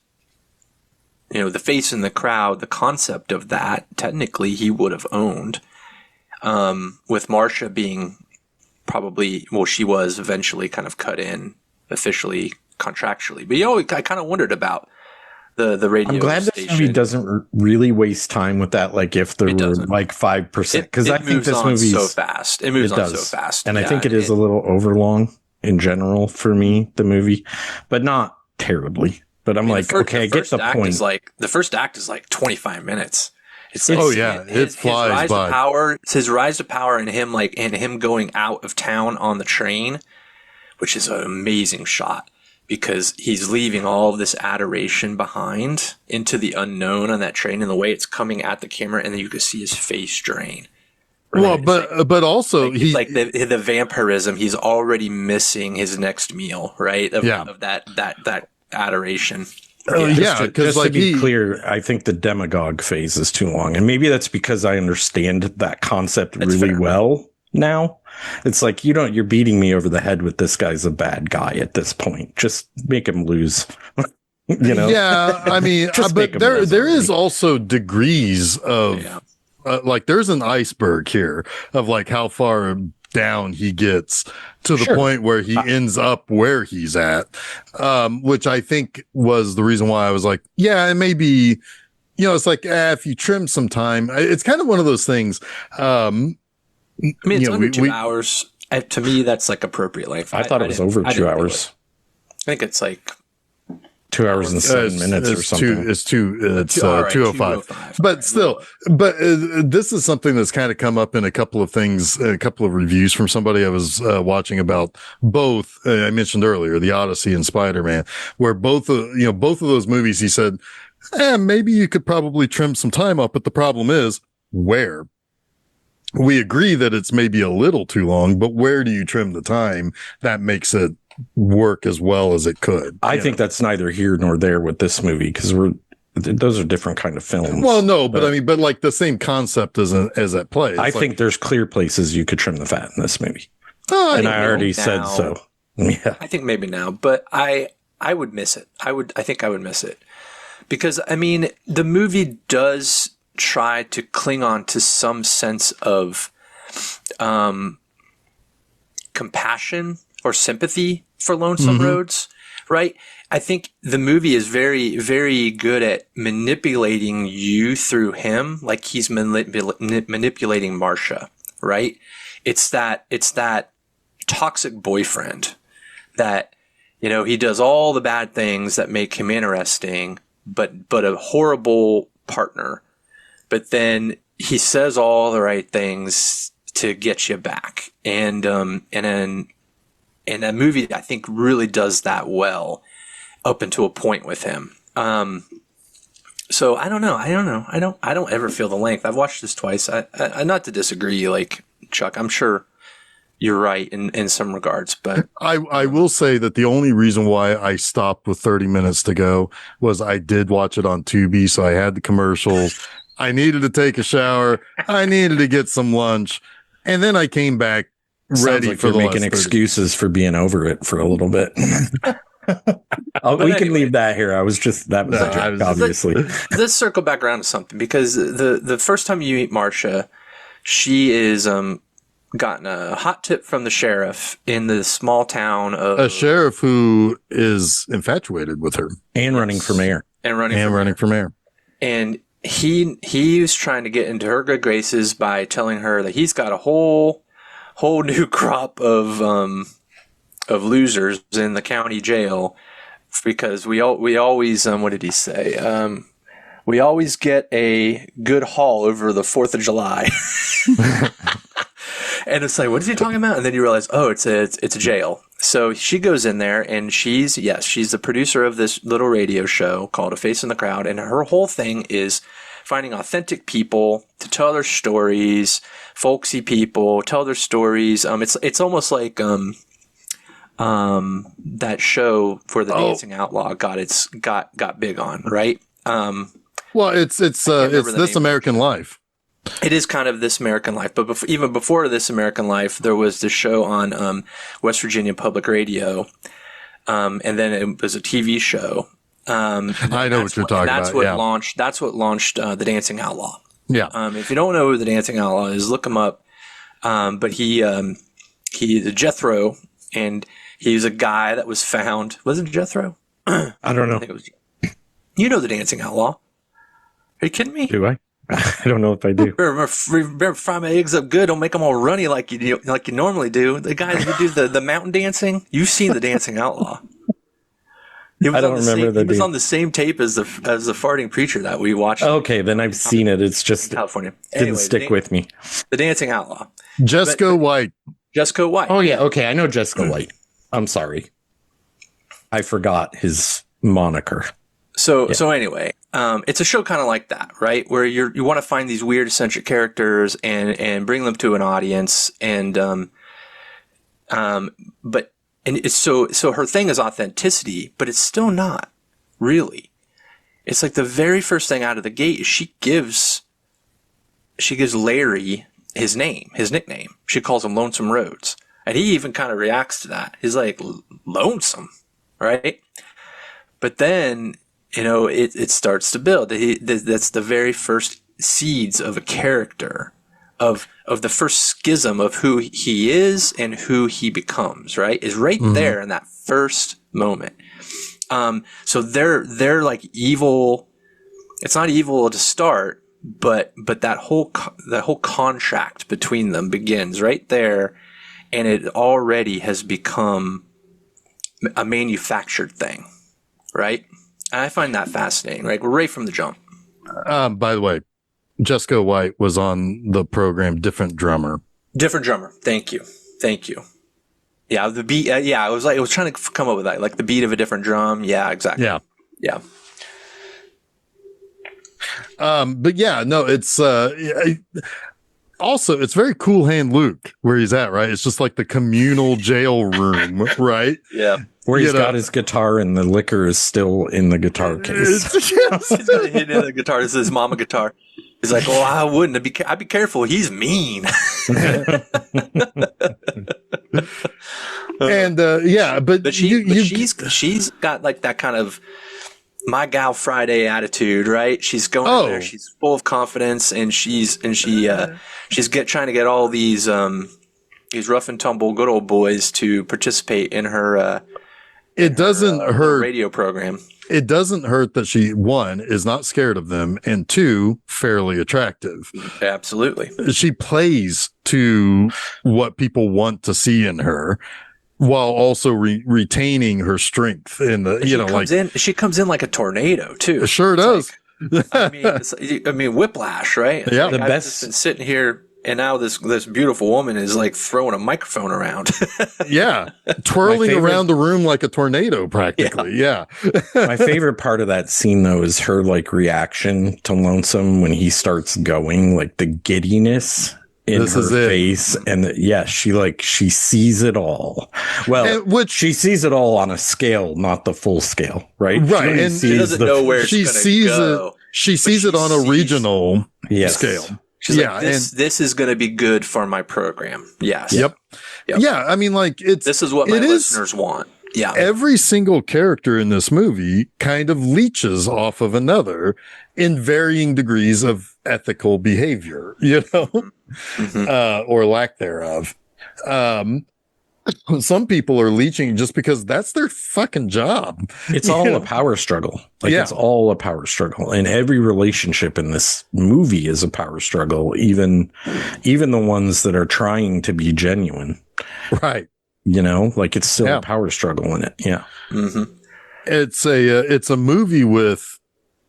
you know, the face in the crowd, the concept of that. Technically, he would have owned, with Marcia being. Probably, well, she was eventually kind of cut in officially, contractually. But I kind of wondered about the radio. I'm glad station. this movie doesn't really waste time with that. Like if there were like 5%, because I think this movie's so fast. It moves on so fast, and I think it is a little overlong in general for me. The movie, but not terribly. But I'm like, okay, I get the point. The first act is like 25 minutes. It flies by. His rise to power and him going out of town on the train, which is an amazing shot because he's leaving all of this adoration behind into the unknown on that train, and the way it's coming at the camera, and then you can see his face drain. Right? Well, but also he's like the vampirism. He's already missing his next meal, right? Of that adoration. Because to be clear, I think the demagogue phase is too long, and maybe that's because I understand that concept really well now. It's like you're beating me over the head with this guy's a bad guy at this point. Just make him lose. You know? Yeah, I mean, but there is also degrees of like there's an iceberg here of like how far down he gets to the point where he ends up where he's at, which I think was the reason why I was like, yeah, it may be, you know, it's like, if you trim some time, it's kind of one of those things. I mean, it's under 2 hours. To me, that's like appropriate length. I thought it was over 2 hours. I think it's like 2 hours and 7 minutes or something. It's 2:05. But still, this is something that's kind of come up in a couple of things, a couple of reviews from somebody I was watching about both. I mentioned earlier, the Odyssey and Spider-Man, where both of those movies, he said, maybe you could probably trim some time up, but the problem is where. We agree that it's maybe a little too long, but where do you trim the time that makes it work as well as it could? I think that's neither here nor there with this movie, because those are different kind of films. Well, no, but like the same concept is at play. It's I think there's clear places you could trim the fat in this movie. I already said so. Yeah. I think maybe now, but I would miss it. I think I would miss it because the movie does try to cling on to some sense of compassion or sympathy for Lonesome Roads, right? I think the movie is very, very good at manipulating you through him, like he's manipulating Marcia, right? It's that toxic boyfriend that, he does all the bad things that make him interesting, but a horrible partner. But then he says all the right things to get you back. And that movie, I think, really does that well up until a point with him. So I don't know. I don't ever feel the length. I've watched this twice. I not to disagree, like Chuck, I'm sure you're right in some regards, but I will say that the only reason why I stopped with 30 minutes to go was I did watch it on Tubi. So I had the commercials. I needed to take a shower. I needed to get some lunch. And then I came back ready for the making excuses for being over it for a little bit. We can leave that here. That was a joke, obviously. Let's circle back around to something, because the first time you meet Marcia, she is gotten a hot tip from the sheriff in the small town of a sheriff who is infatuated with her and running for mayor. And he was trying to get into her good graces by telling her that he's got a whole new crop of losers in the county jail, because we always what did he say? We always get a good haul over the 4th of July. And it's like, what is he talking about? And then you realize, it's a jail. So she goes in there, and she's the producer of this little radio show called A Face in the Crowd. And her whole thing is finding authentic people to tell their stories, folksy people, tell their stories. It's almost like that show for the Dancing Outlaw got big on, right? Well, it's This American Life. It is kind of This American Life, but even before This American Life, there was this show on West Virginia Public Radio, and then it was a TV show. I know what you're talking about. That's what launched The Dancing Outlaw. Yeah. If you don't know who The Dancing Outlaw is, look him up. But he is a Jethro, and he's a guy that was found. Was it Jethro? I don't know. I think it was. You know The Dancing Outlaw? Are you kidding me? Do I? I don't know if I do. Remember, fry my eggs up good. Don't make them all runny like you normally do. The guy who do the mountain dancing. You've seen The Dancing Outlaw. I don't remember. He was on the same tape as the farting preacher that we watched. Okay, then I've seen it. It's just California. Didn't stick with me. The Dancing Outlaw. Jessica White. Jessica White. Oh yeah. Okay, I know Jessica White. I'm sorry, I forgot his moniker. So anyway, it's a show kind of like that, right? Where you want to find these weird eccentric characters and bring them to an audience, and it's so her thing is authenticity, but it's still not really. It's like the very first thing out of the gate is she gives Larry his nickname. She calls him Lonesome Roads, and he even kind of reacts to that. He's like, lonesome, right? But then, it starts to build. That's the very first seeds of a character, of the first schism of who he is and who he becomes, right? Is right there in that first moment. So they're like evil. It's not evil to start, but that whole contract between them begins right there, and it already has become a manufactured thing, right? I find that fascinating, right? Right from the jump. By the way, Jessica White was on the program Different Drummer. Different drummer. Thank you. Yeah, the beat. Yeah, I was trying to come up with that, like the beat of a different drum. Yeah, exactly. Yeah. But yeah, no, it's also it's very Cool Hand Luke where he's at, right? It's just like the communal jail room, right? Yeah. Where he's got his guitar and the liquor is still in the guitar case. He's got a hit in the guitar. This is his mama guitar. He's like, "Oh, I wouldn't. I'd be careful. He's mean." And but she's got like that kind of my gal Friday attitude, right? She's going in there. She's full of confidence, and she's trying to get all these rough and tumble good old boys to participate in her. It doesn't hurt radio program. It doesn't hurt that she, one, is not scared of them, and two, fairly attractive. Absolutely. She plays to what people want to see in her while also retaining her strength in the, she comes in like a tornado too. It sure does. I mean, whiplash, right? Yeah. Like, I've just been sitting here, and now this beautiful woman is like throwing a microphone around. Yeah. Twirling around the room like a tornado, practically. Yeah. My favorite part of that scene, though, is her like reaction to Lonesome when he starts going, like the giddiness in her face. And she sees it all. Well, she sees it all on a scale, not the full scale, right? Right. And she doesn't know where it's going to go. She sees it on a regional scale. She's like, this is going to be good for my program. Yes. Yep. Yeah. I mean, like this is what my listeners want. Yeah. Every single character in this movie kind of leeches off of another in varying degrees of ethical behavior, or lack thereof. Some people are leeching just because that's their fucking job. It's all a power struggle. It's all a power struggle. And every relationship in this movie is a power struggle, even the ones that are trying to be genuine. Right. It's still a power struggle in it. Yeah. Mm-hmm. It's a movie with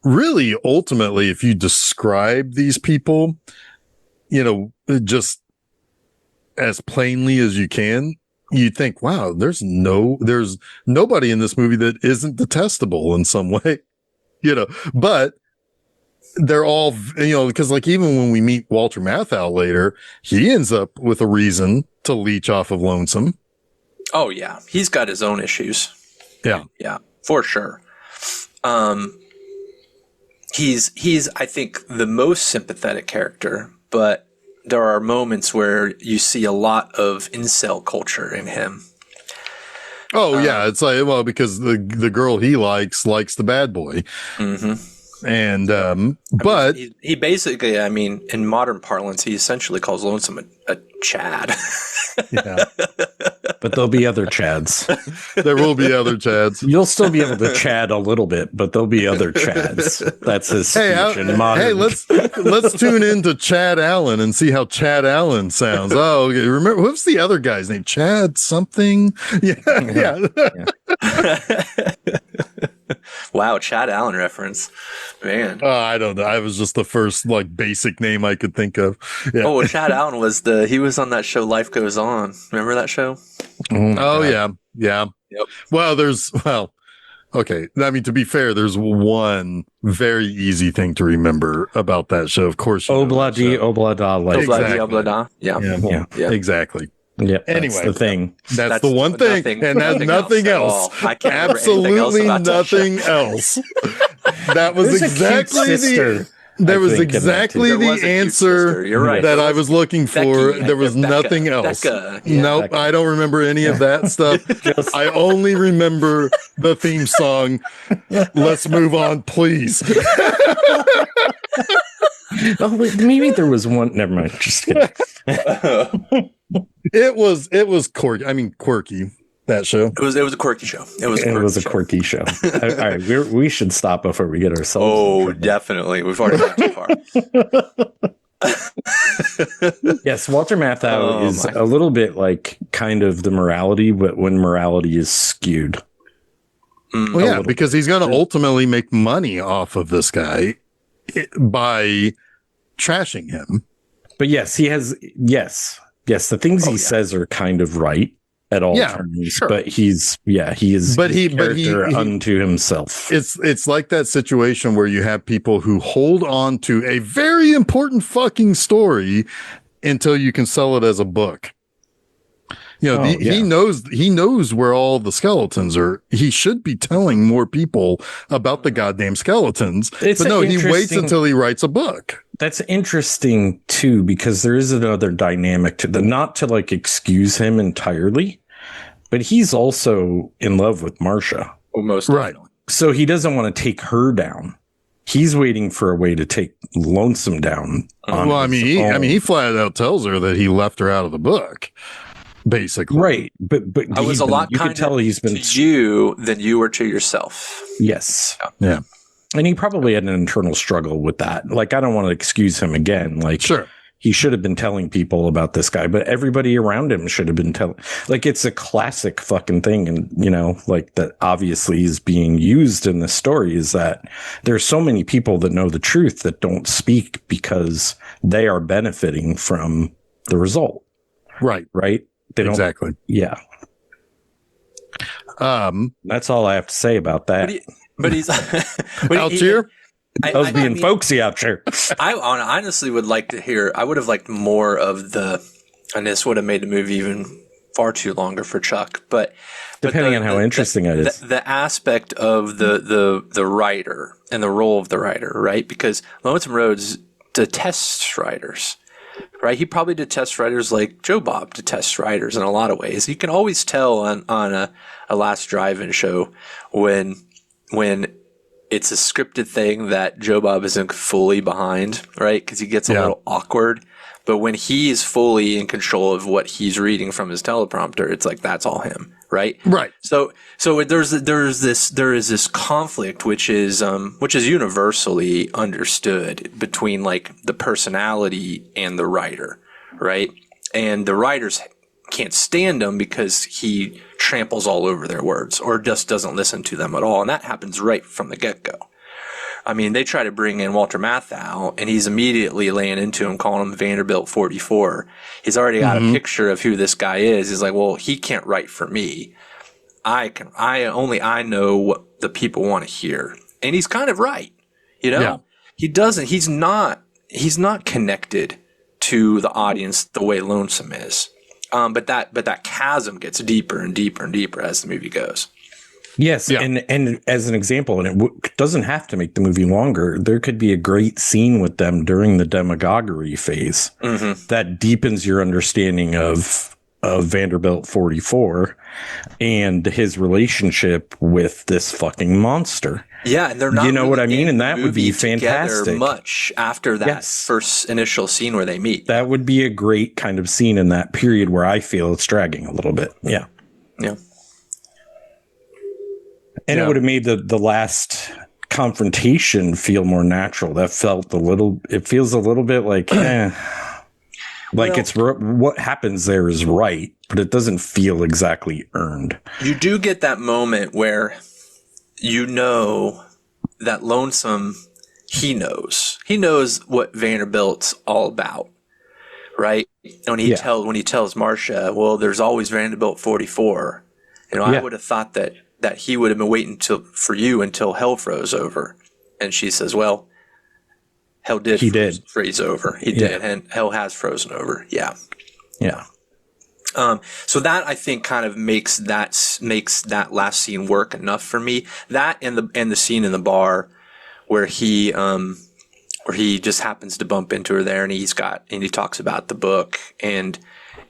really, ultimately, if you describe these people, just as plainly as you can, you think, wow, there's nobody in this movie that isn't detestable in some way, but they're all, because like even when we meet Walter Matthau later, he ends up with a reason to leech off of Lonesome. Oh yeah. He's got his own issues. Yeah. Yeah, for sure. He's I think the most sympathetic character, but there are moments where you see a lot of incel culture in him. Oh yeah, it's like, well, because the girl he likes the bad boy. Mm-hmm. And but he basically, in modern parlance, he essentially calls Lonesome a Chad. Yeah. But there'll be other Chads. There will be other Chads. You'll still be able to Chad a little bit, but there'll be other Chads. That's his speech in modern. Hey, let's tune into Chad Allen and see how Chad Allen sounds. Oh, remember what's the other guy's name? Chad something? Yeah. Wow, Chad Allen reference, man. I don't know. I was just the first basic name I could think of. Yeah. Oh, well, Chad Allen he was on that show Life Goes On. Remember that show? Oh yeah. Yep. Well, okay. I mean, to be fair, there's one very easy thing to remember about that show. Of course, Obladi Oblada. Oblada. Yeah. Exactly. Yeah. Anyway, that's the thing. That's the one thing, and that's nothing else. I can't absolutely nothing else. That was exactly the answer that I was looking for. There was nothing else. Nope, I don't remember any of that stuff. I only remember the theme song. Let's move on, please. Oh, maybe there was one. Never mind. Just kidding. It was quirky. That show. It was a quirky show. It was a quirky show. All right, we should stop before we get ourselves. Oh, definitely. We've already gone too far. Yes, Walter Matthau is a little bit like kind of the morality, but when morality is skewed. Well, yeah, because he's going to ultimately make money off of this guy by trashing him. But yes, he has. Yes, the things he says are kind of right at all times. Sure. But he is. But he unto himself. It's like that situation where you have people who hold on to a very important fucking story until you can sell it as a book. You know, he knows where all the skeletons are. He should be telling more people about the goddamn skeletons. But no, he waits until he writes a book. That's interesting too, because there is another dynamic to not to like excuse him entirely, but he's also in love with Marcia. Almost right. So he doesn't want to take her down. He's waiting for a way to take Lonesome down. He flat out tells her that he left her out of the book. Basically, right, but I was a lot kinder to you than you were to yourself. Yes, yeah, and he probably had an internal struggle with that. Like, I don't want to excuse him again. Like, sure, he should have been telling people about this guy, but everybody around him should have been telling. Like, it's a classic fucking thing, and like that obviously is being used in this story. Is that there's so many people that know the truth that don't speak because they are benefiting from the result. Right. They don't, exactly. Yeah. That's all I have to say about that. But he's out here. I was being folksy out here. I honestly would like to hear. I would have liked more of and this would have made the movie even far too longer for Chuck. But depending on how interesting it is, the aspect of the writer and the role of the writer, right? Because Lonesome Rhodes detests writers. Right, he probably detests writers like Joe Bob detests writers in a lot of ways. You can always tell on a Last Drive-In show when it's a scripted thing that Joe Bob isn't fully behind, right? Because he gets a little awkward. But when he is fully in control of what he's reading from his teleprompter, it's like that's all him, right? Right. So there is this conflict which is universally understood between like the personality and the writer, right? And the writers can't stand him because he tramples all over their words or just doesn't listen to them at all, and that happens right from the get-go. I mean, they try to bring in Walter Matthau, and he's immediately laying into him, calling him Vanderbilt 44. He's already got a picture of who this guy is. He's like, well, he can't write for me. I know what the people want to hear. And he's kind of right. He's not connected to the audience the way Lonesome is. But that chasm gets deeper and deeper and deeper as the movie goes. Yes, yeah. And as an example, and it doesn't have to make the movie longer, there could be a great scene with them during the demagoguery phase that deepens your understanding of Vanderbilt 44 and his relationship with this fucking monster. Yeah, and they're not. You know what I mean? And that would be fantastic. Much after that first initial scene where they meet. That would be a great kind of scene in that period where I feel it's dragging a little bit. Yeah. Yeah. And it would have made the last confrontation feel more natural. It feels a little bit like, what happens there is right, but it doesn't feel exactly earned. You do get that moment where you know that Lonesome, he knows what Vanderbilt's all about, right? And when he tells Marcia, well, there's always Vanderbilt 44. I would have thought that he would have been waiting for you until hell froze over. And she says, well, hell did freeze over. He did, and hell has frozen over. Yeah. Yeah. So that I think kind of makes that last scene work enough for me. That and the scene in the bar where he just happens to bump into her there, and he talks about the book, and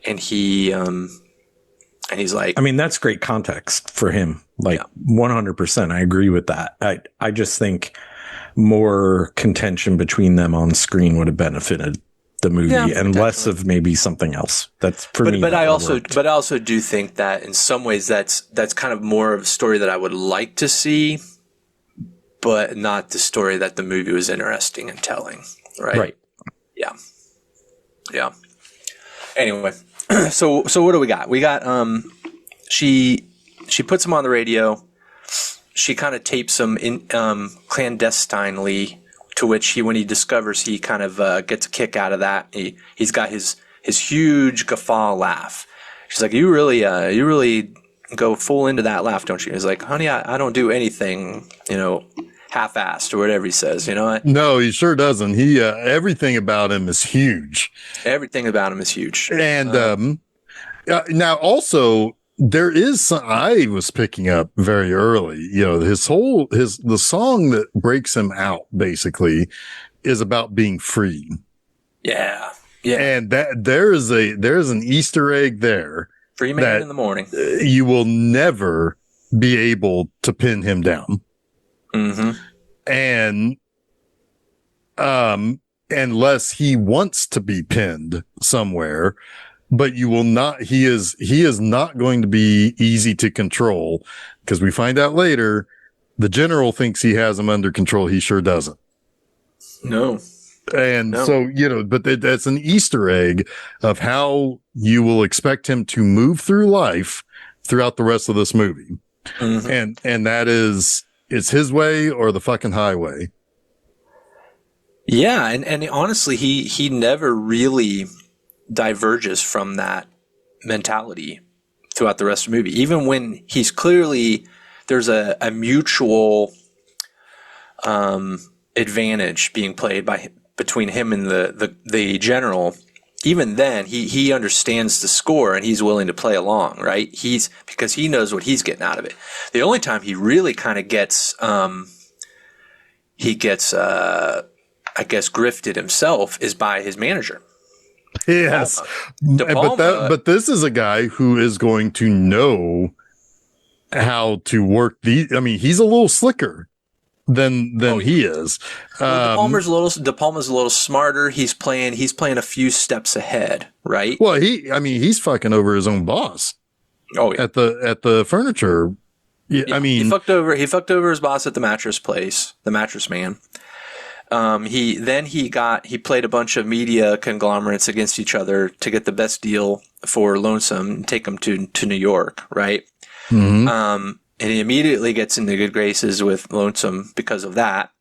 he's like, I mean, that's great context for him. Like 100%. I agree with that. I just think more contention between them on screen would have benefited the movie and less of maybe something else. That's for me. But I also do think that in some ways that's kind of more of a story that I would like to see, but not the story that the movie was interesting in telling. Right. Yeah. Yeah. Anyway, so what do we got? We got she puts him on the radio. she kind of tapes him in clandestinely, to which when he discovers, he kind of gets a kick out of that. He's got his huge guffaw laugh. She's like, you really go full into that laugh, don't you? He's like, honey, I don't do anything, half-assed or whatever he says, No, he sure doesn't. He everything about him is huge. Everything about him is huge. And now also there is some, I was picking up very early, the song that breaks him out basically is about being free. Yeah. Yeah. And that there's an Easter egg there. Free man in the morning. You will never be able to pin him down. Mm-hmm. And unless he wants to be pinned somewhere, but you will not, he is not going to be easy to control, because we find out later the general thinks he has him under control. He sure doesn't. No. And so, but that's an Easter egg of how you will expect him to move through life throughout the rest of this movie. Mm-hmm. And that is, it's his way or the fucking highway. Yeah. And honestly, he never really diverges from that mentality throughout the rest of the movie. Even when he's clearly, there's a mutual, advantage being played between him and the general. Even then, he understands the score and he's willing to play along, right? Because he knows what he's getting out of it. The only time he really kind of gets, I guess, grifted himself is by his manager. Yes. But this is a guy who is going to know how to work he's a little slicker than he is. De Palma's a little smarter. He's playing a few steps ahead, right? Well, he's fucking over his own boss. Oh yeah. At the furniture. Yeah, he fucked over his boss at the mattress place, the mattress man. He played a bunch of media conglomerates against each other to get the best deal for Lonesome and take him to New York, right? Mm-hmm. And he immediately gets into good graces with Lonesome because of that.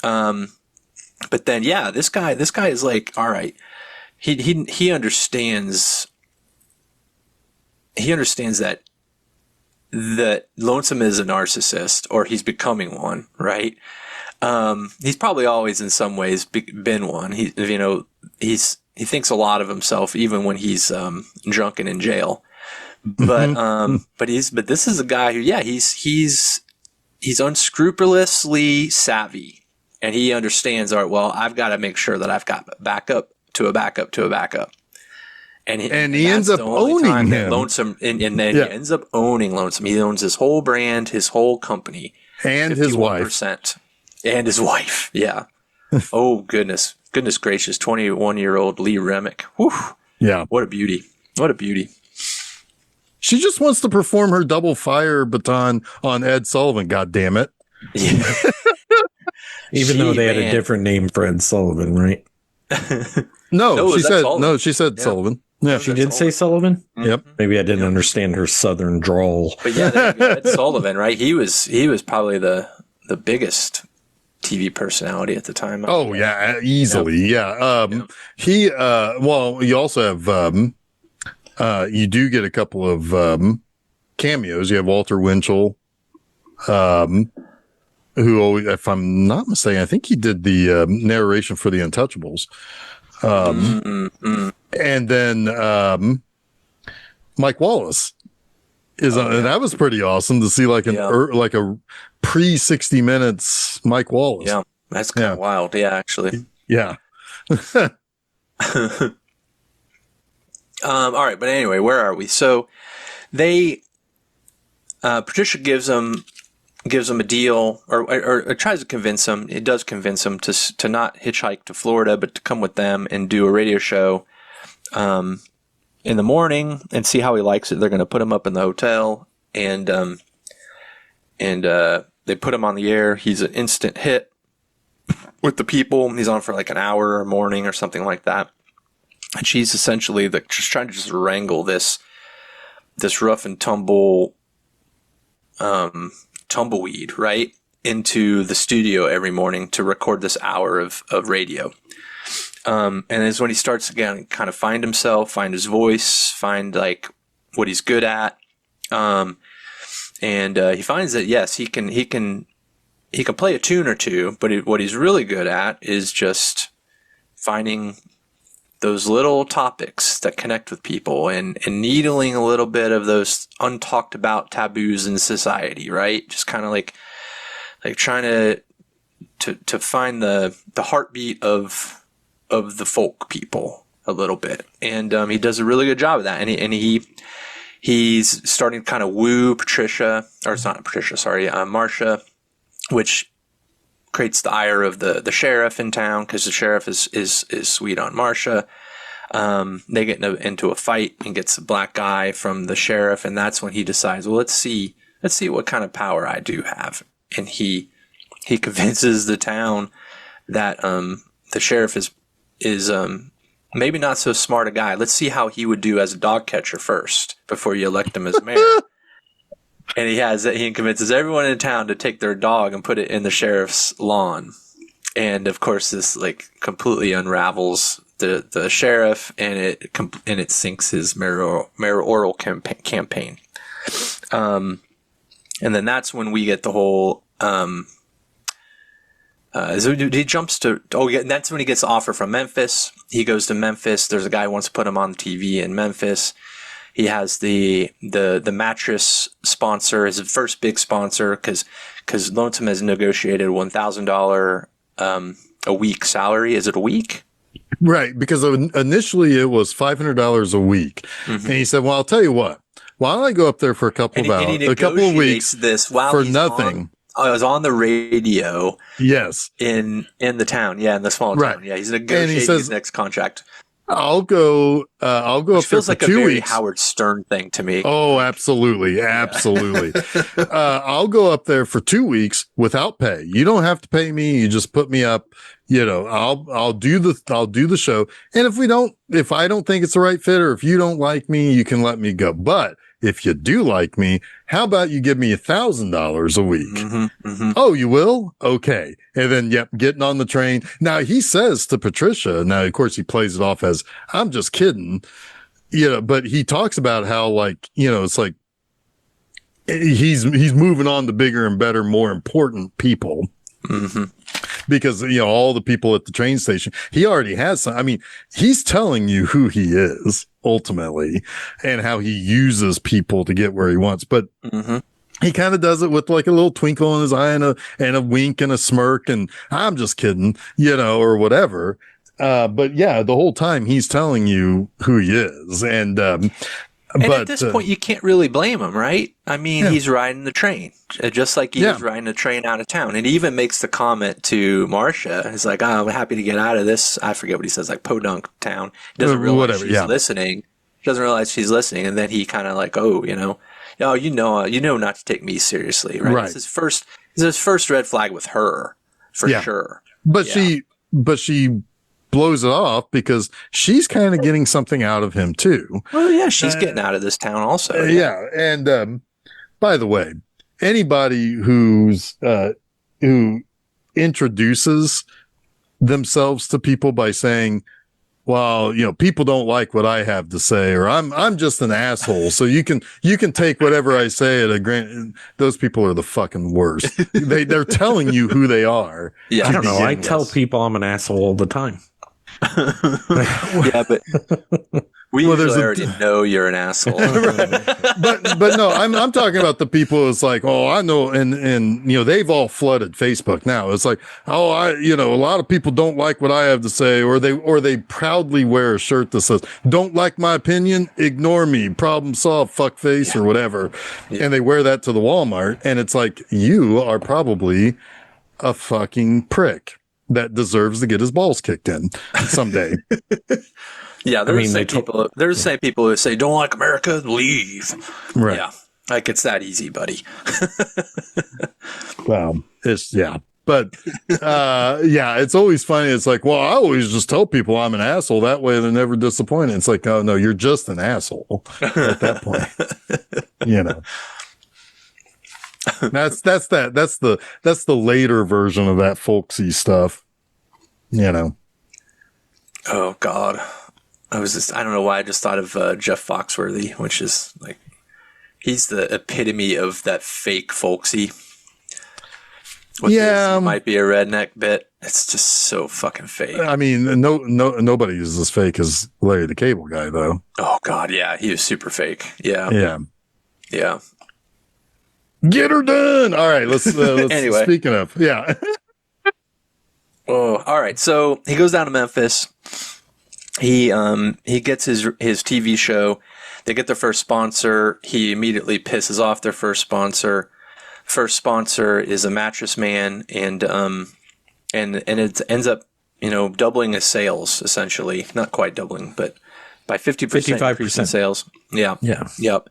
But then, yeah, this guy is like, all right, he understands that Lonesome is a narcissist, or he's becoming one, right? He's probably always in some ways been one. He thinks a lot of himself, even when he's drunk and in jail. But this is a guy who, yeah, he's unscrupulously savvy, and he understands, all right, well, I've got to make sure that I've got backup to a backup to a backup. And he ends up owning him. Lonesome, and then he ends up owning Lonesome. He owns his whole brand, his whole company, and his wife. And his wife, yeah. Oh, goodness gracious, 21-year-old Lee Remick. Whew. Yeah. What a beauty. She just wants to perform her double fire baton on Ed Sullivan, God damn it. Yeah. Even though they had a different name for Ed Sullivan, right? She said Sullivan. Yeah, she did say Sullivan. Mm-hmm. Yep. Maybe I didn't understand her southern drawl. But yeah, Ed Sullivan, right? He was probably the biggest TV personality at the time. Oh yeah, easily. Yeah. He you also have you do get a couple of cameos. You have Walter Winchell, who always, if I'm not mistaken, I think he did the narration for The Untouchables. And then Mike Wallace is and that was pretty awesome to see, like a pre 60 Minutes Mike Wallace. Yeah, that's kind of wild. Yeah, actually. Yeah. All right, but anyway, where are we? So they Patricia gives him a deal, or tries to convince him. It does convince him to not hitchhike to Florida, but to come with them and do a radio show in the morning and see how he likes it. They're going to put him up in the hotel, and they put him on the air. He's an instant hit with the people. He's on for like an hour a morning or something like that. And she's essentially just trying to wrangle this rough and tumble, tumbleweed, right, into the studio every morning to record this hour of radio. And it's when he starts again, kind of find himself, find his voice, find like what he's good at. And he finds that, yes, he can play a tune or two, but what he's really good at is just finding those little topics that connect with people and needling a little bit of those untalked about taboos in society, right? Just kind of like trying to find the heartbeat of the folk people a little bit. And he does a really good job of that. And he's starting to kind of woo Patricia, or it's not Patricia, sorry, Marcia, which creates the ire of the sheriff in town, because the sheriff is sweet on Marcia. They get into a fight and gets a black guy from the sheriff, and that's when he decides, well, let's see what kind of power I do have. And he convinces the town that the sheriff is maybe not so smart a guy. Let's see how he would do as a dog catcher first before you elect him as mayor. And he convinces everyone in town to take their dog and put it in the sheriff's lawn. And of course, this like completely unravels the sheriff, and it sinks his mayoral campaign. And then that's when we get the whole. So he jumps to. Oh, yeah, that's when he gets the offer from Memphis. He goes to Memphis. There's a guy who wants to put him on TV in Memphis. He has the mattress sponsor as his first big sponsor because Lonesome has negotiated $1,000 a week salary. Is it a week? Right, because initially it was $500 a week, and he said, "Well, I'll tell you what. Why don't I go up there for a couple of weeks this while for nothing?" I was on the radio. Yes, in the town, in the small town. Right. Yeah, he's negotiating his next contract. I'll go up there feels for like 2 a very weeks. Howard Stern thing to me. Oh, absolutely. Absolutely. I'll go up there for 2 weeks without pay. You don't have to pay me. You just put me up, I'll do the show. And if I don't think it's the right fit, or if you don't like me, you can let me go. But if you do like me, how about you give me $1,000 a week? Mm-hmm, mm-hmm. Oh, you will? Okay. And then, getting on the train. Now he says to Patricia, now, of course, he plays it off as, I'm just kidding, but he talks about how it's like he's moving on to bigger and better, more important people. Mm-hmm. Because, all the people at the train station, he already has some. I mean, he's telling you who he is ultimately and how he uses people to get where he wants. But he kind of does it with like a little twinkle in his eye and a wink and a smirk. And I'm just kidding, or whatever. But yeah, the whole time he's telling you who he is. And at this point, you can't really blame him, right? I mean, he's riding the train, just like he was riding the train out of town. And he even makes the comment to Marcia. He's like, I'm happy to get out of this. I forget what he says, like Podunk town. He doesn't realize she's listening. He doesn't realize she's listening. And then he kind of like, you know not to take me seriously, right? It's his first red flag with her, for sure. But she blows it off because she's kind of getting something out of him too. Well, yeah, she's getting out of this town also. And by the way, anybody who introduces themselves to people by saying, well, people don't like what I have to say, or I'm just an asshole, so you can take whatever I say at a grant. Those people are the fucking worst. They're telling you who they are. Yeah, I don't know. I tell people I'm an asshole all the time. Yeah, but we usually already know you're an asshole. but no, I'm talking about the people. It's like, I know, and they've all flooded Facebook now. It's like, a lot of people don't like what I have to say, or they proudly wear a shirt that says, "Don't like my opinion, ignore me, problem solved, fuck face," or whatever, and they wear that to the Walmart, and it's like, you are probably a fucking prick that deserves to get his balls kicked in someday. Yeah, there's the same people who say, "Don't like America, leave." Right. Yeah, like it's that easy, buddy. Well, but it's always funny. It's like, well, I always just tell people I'm an asshole. That way they're never disappointed. It's like, oh no, you're just an asshole at that point. That's the later version of that folksy stuff. You know. Oh God. I don't know why I just thought of Jeff Foxworthy, which is like, he's the epitome of that fake folksy. He might be a redneck bit. It's just so fucking fake. I mean, nobody is as fake as Larry the Cable Guy, though. Oh God, yeah, he was super fake. Yeah. Get her done. All right, let's anyway. Speaking of, Oh, all right. So he goes down to Memphis. He gets his TV show. They get their first sponsor. He immediately pisses off their first sponsor. First sponsor is a mattress man, and it ends up, doubling his sales, essentially. Not quite doubling, but by 50%, 55% in sales. Yeah. Yeah. Yep.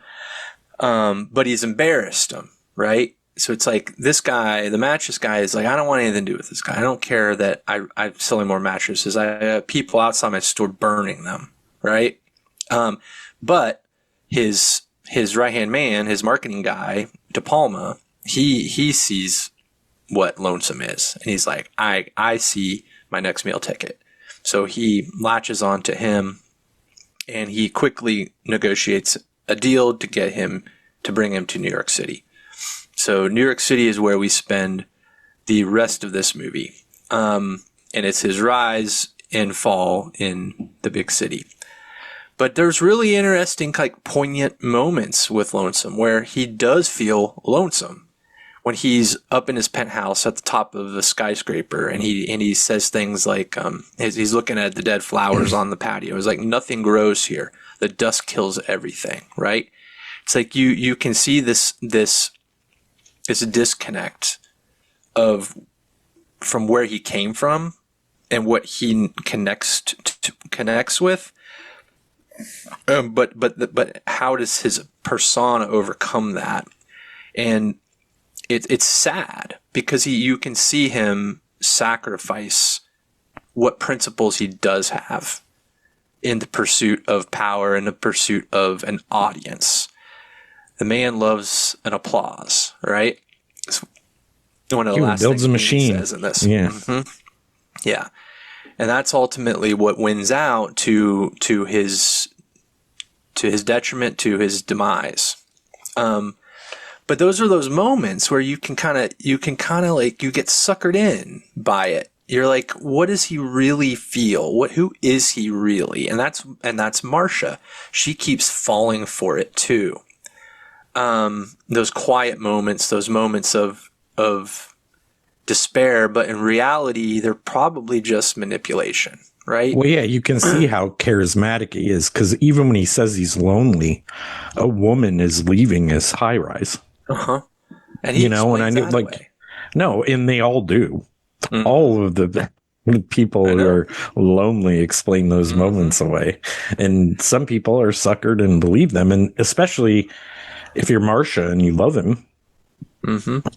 But he's embarrassed him, right? So it's like, this guy, the mattress guy, is like, I don't want anything to do with this guy. I don't care that I'm selling more mattresses. I have people outside my store burning them, right? But his right-hand man, his marketing guy, De Palma, he sees what lonesome is. And he's like, I see my next meal ticket. So he latches on to him, and he quickly negotiates a deal to get him to bring him to New York City. So New York City is where we spend the rest of this movie. And it's his rise and fall in the big city. But there's really interesting, like, poignant moments with Lonesome where he does feel lonesome. When he's up in his penthouse at the top of the skyscraper, and he says things like, he's looking at the dead flowers on the patio. It's like, nothing grows here. The dust kills everything, right? It's like you can see this disconnect from where he came from and what he connects with. But how does his persona overcome that? And it's sad because you can see him sacrifice what principles he does have in the pursuit of power and the pursuit of an audience. The man loves an applause, right? It's one of the last builds things a machine. he says in this. Yeah. Mm-hmm. Yeah. And that's ultimately what wins out to his detriment, to his demise. But those are those moments where you can kind of like, you get suckered in by it. You're like, what does he really feel? Who is he really? And that's Marcia. She keeps falling for it too. Those quiet moments, those moments of despair, but in reality, they're probably just manipulation, right? Well, yeah, you can see how charismatic he is, because even when he says he's lonely, a woman is leaving his high rise. Uh-huh. And he and I knew, like, away. No, and they all do. Mm-hmm. All of the people who are lonely explain those moments away. And some people are suckered and believe them. And especially if you're Marcia and you love him,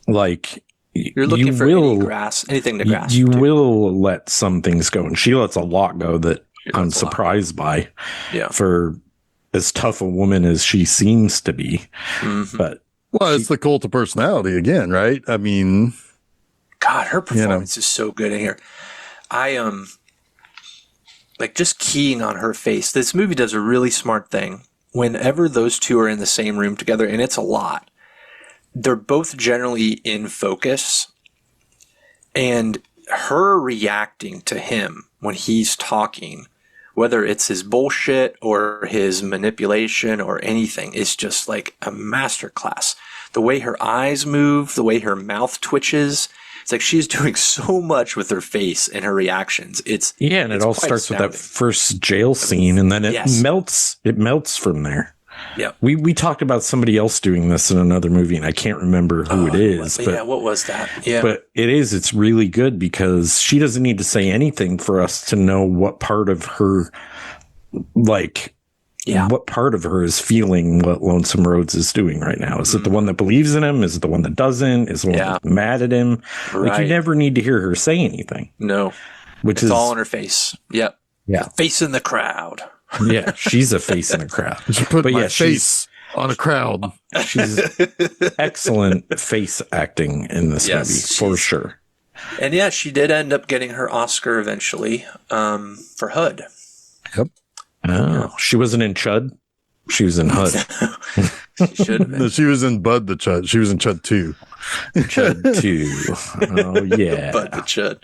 like, you're looking for anything to grasp. You will let some things go. And she lets a lot go that I'm surprised by. Yeah. For as tough a woman as she seems to be. Mm-hmm. But it's the cult of personality again, right? I mean, God, her performance is so good in here. I like, just keying on her face. This movie does a really smart thing. Whenever those two are in the same room together, and it's a lot, they're both generally in focus, and her reacting to him when he's talking, whether it's his bullshit or his manipulation or anything, is just like a masterclass. The way her eyes move, the way her mouth twitches, it's like she's doing so much with her face and her reactions. And it all starts with that first jail scene, and then it melts. It melts from there. Yeah, we talked about somebody else doing this in another movie, and I can't remember who it is. But what was that? Yeah, but it's really good because she doesn't need to say anything for us to know what part of her, what part of her is feeling what Lonesome Rhodes is doing right now. Is it the one that believes in him? Is it the one that doesn't? Is the one that's mad at him? Right. Like, you never need to hear her say anything. No, it's all in her face. Yep. Yeah, face in the crowd. Yeah, she's a face in a crowd. She put my face on a crowd. She's excellent face acting in this movie, for sure. And yeah, she did end up getting her Oscar eventually for HUD. Yep. Oh, she wasn't in Chud. She was in HUD. She should have been. No, she was in Bud the Chud. She was in Chud 2. Chud 2. Oh, yeah. Bud the Chud.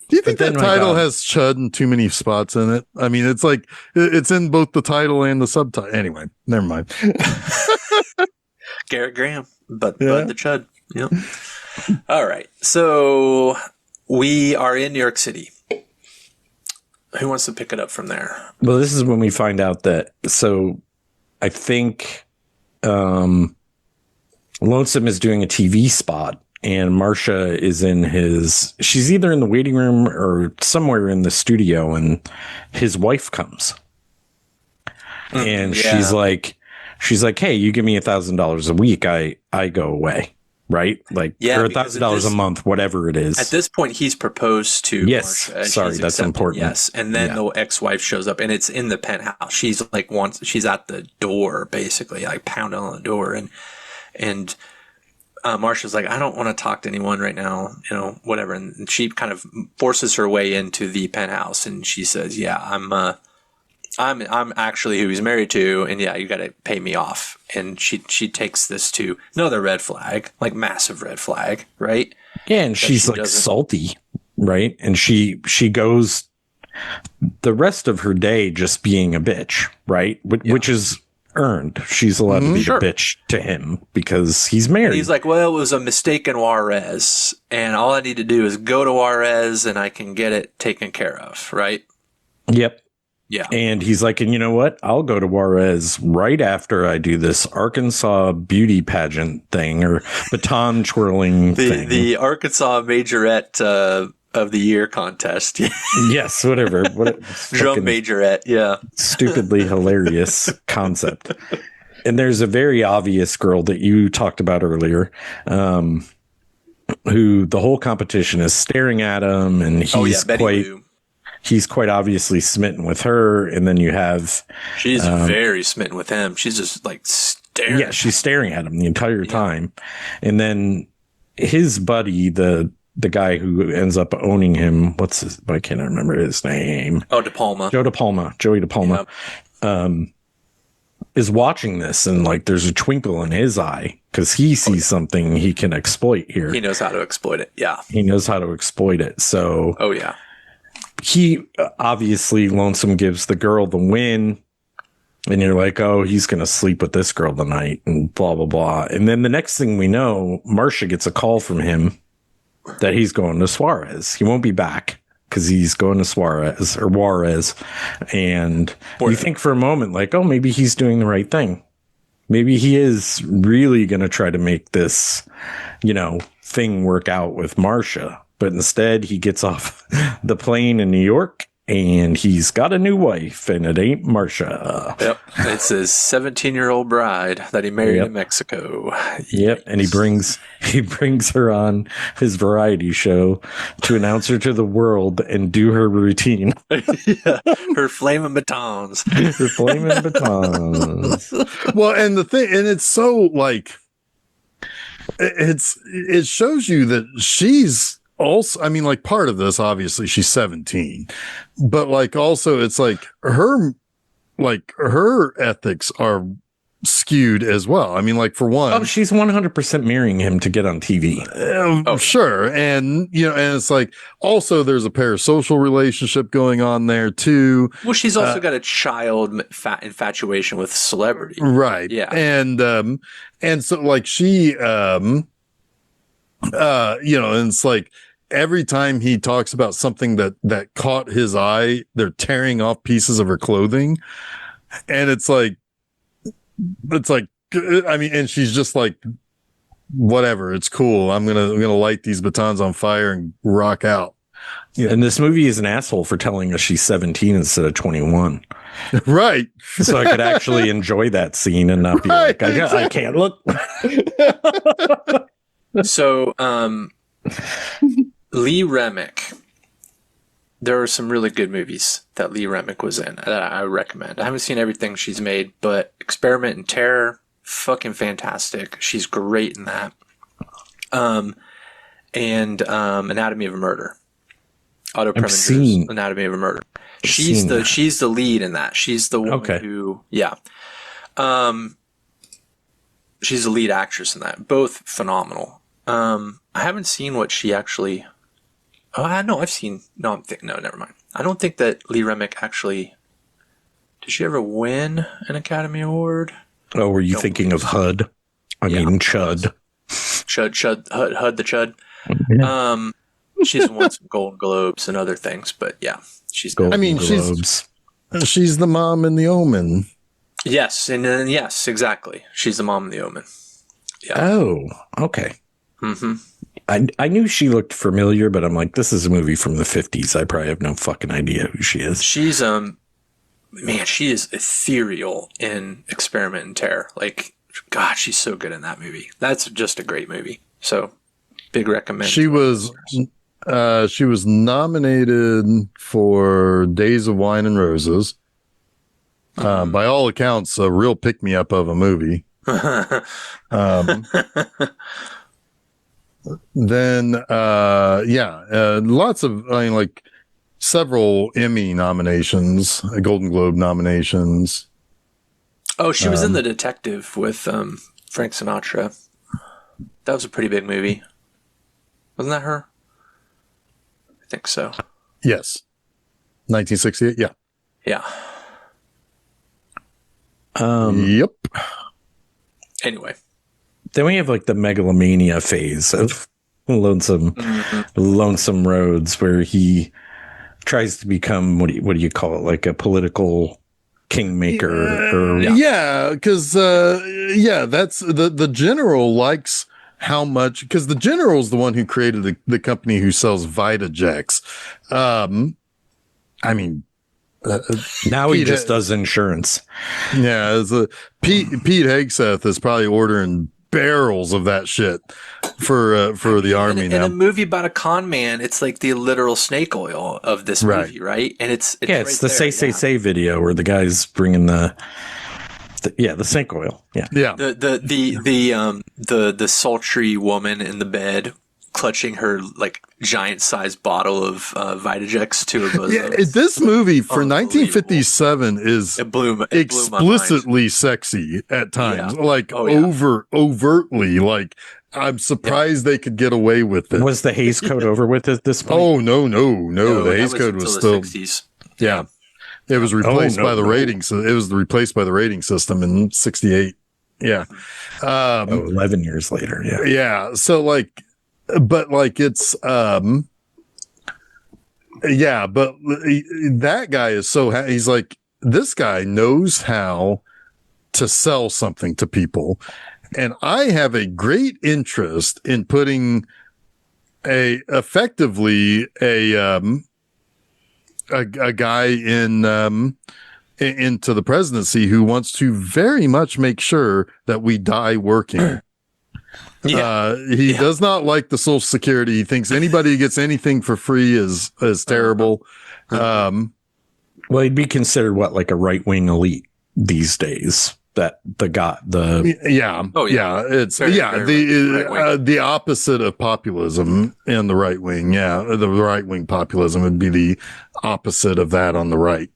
Do you think that title has Chud in too many spots in it? I mean, it's like, it's in both the title and the subtitle. Anyway, never mind. Garrett Graham, Bud the Chud. Yep. All right. So we are in New York City. Who wants to pick it up from there? Well, this is when we find out that, so I think Lonesome is doing a TV spot and Marcia is she's either in the waiting room or somewhere in the studio and his wife comes. And she's like, hey, you give me $1,000 a week. I go away. Right? Like, or $1,000 a month, whatever it is. At this point, he's proposed to Marcia. And sorry, that's important. Yes. And then the ex-wife shows up and it's in the penthouse. She's like, she's at the door, basically, like pounding on the door. And Marcia's like, I don't want to talk to anyone right now, whatever. And she kind of forces her way into the penthouse and she says, yeah, I'm actually who he's married to, and you got to pay me off. And she takes this to another red flag, like massive red flag, right? Yeah, and she's like salty, right? And she goes the rest of her day just being a bitch, right? Which is earned. She's allowed to be a bitch to him because he's married. And he's like, well, it was a mistake in Juarez, and all I need to do is go to Juarez, and I can get it taken care of, right? Yep. Yeah. And he's like, and you know what? I'll go to Juarez right after I do this Arkansas beauty pageant thing or baton twirling thing. The Arkansas Majorette of the Year contest. Yes, whatever. Drum majorette, yeah. Stupidly hilarious concept. And there's a very obvious girl that you talked about earlier, who the whole competition is staring at him, and he's quite obviously smitten with her. And then you have... She's very smitten with him. She's just like staring. Yeah, she's staring at him the entire time. And then his buddy, the guy who ends up owning him, I can't remember his name. Oh, Joey DePalma. Yep. Is watching this, and like there's a twinkle in his eye because he sees something he can exploit here. He knows how to exploit it. Yeah. He knows how to exploit it. So... Oh, yeah. He obviously, Lonesome gives the girl the win, and you're like, oh, he's going to sleep with this girl tonight and blah, blah, blah. And then the next thing we know, Marcia gets a call from him that he's going to Suarez. He won't be back because he's going to Juarez. And you think for a moment like, oh, maybe he's doing the right thing. Maybe he is really going to try to make this, thing work out with Marcia. But instead, he gets off the plane in New York, and he's got a new wife, and it ain't Marcia. Yep, it's his 17-year-old bride that he married in Mexico. Yep, and he brings her on his variety show to announce her to the world and do her routine. Yeah, her flaming batons. Her flaming batons. Well, and it's so like it shows you that she's. Also, I mean, like part of this, obviously she's 17, but like also it's like her ethics are skewed as well. I mean, like for one, oh, she's 100% marrying him to get on TV. Sure. And, and it's like also there's a parasocial relationship going on there too. Well, she's also got a child infatuation with celebrity. Right. Yeah. And so like she, and it's like, every time he talks about something that caught his eye, they're tearing off pieces of her clothing. And it's like, I mean, and she's just like, whatever, it's cool. I'm going to light these batons on fire and rock out. Yeah. And this movie is an asshole for telling us she's 17 instead of 21. Right. So I could actually enjoy that scene and not be like, I can't look. So, Lee Remick there are some really good movies that Lee Remick was in that I recommend. I haven't seen everything she's made, but Experiment in Terror, fucking fantastic. She's great in that. And Anatomy of a Murder. Otto Preminger's Anatomy of a Murder. She's the lead in that. She's the woman who, she's the lead actress in that. Both phenomenal. I haven't seen what she actually. Oh, no, I've seen. No, no, never mind. I don't think that Lee Remick actually. Did she ever win an Academy Award? Oh, were you thinking of HUD? I mean, Chud. HUD the Chud. Yeah. She's won some Golden Globes and other things, but yeah, she's. She's the mom in The Omen. Yes, and yes, exactly. She's the mom in The Omen. Yeah. Oh, okay. Mm-hmm. I knew she looked familiar, but I'm like, this is a movie from the 50s. I probably have no fucking idea who she is. She's man, she is ethereal in Experiment in Terror. Like, God, she's so good in that movie. That's just a great movie. So, big recommend. She was nominated for Days of Wine and Roses. By all accounts, a real pick-me-up of a movie. Then, lots of, like several Emmy nominations, Golden Globe nominations. Oh, she was in The Detective with Frank Sinatra. That was a pretty big movie. Wasn't that her? I think so. Yes. 1968, yeah. Yeah. Yep. Anyway. Then we have like the megalomania phase of Lonesome Roads, where he tries to become, what do you call it? Like a political kingmaker. Because that's the general likes how much, because the general's the one who created the company who sells Vitajex. I mean, now he just does insurance. Yeah, Pete Hegseth is probably ordering barrels of that shit for the army now. In a movie about a con man, it's like the literal snake oil of this movie, right? And it's right the Say video where the guy's bringing the snake oil. Yeah. The sultry woman in the bed clutching her like giant sized bottle of Vitajex to her bosom. Yeah, this movie for 1957 is explicitly sexy at times, overtly. Like, I'm surprised they could get away with it. Was the Hays Code over with at this point? Oh no! The Hays Code was still 60s. Yeah, it was replaced by the rating. So it was replaced by the rating system in 68. Yeah, 11 years later. Yeah, yeah. So like. But like it's, but that guy is he's like, this guy knows how to sell something to people. And I have a great interest in putting effectively a guy into the presidency who wants to very much make sure that we die working. He does not like the Social Security. He thinks anybody who gets anything for free is terrible. Well, he'd be considered like a right-wing elite these days. That it's the opposite of populism in the right wing. Yeah, the right wing populism would be the opposite of that on the right.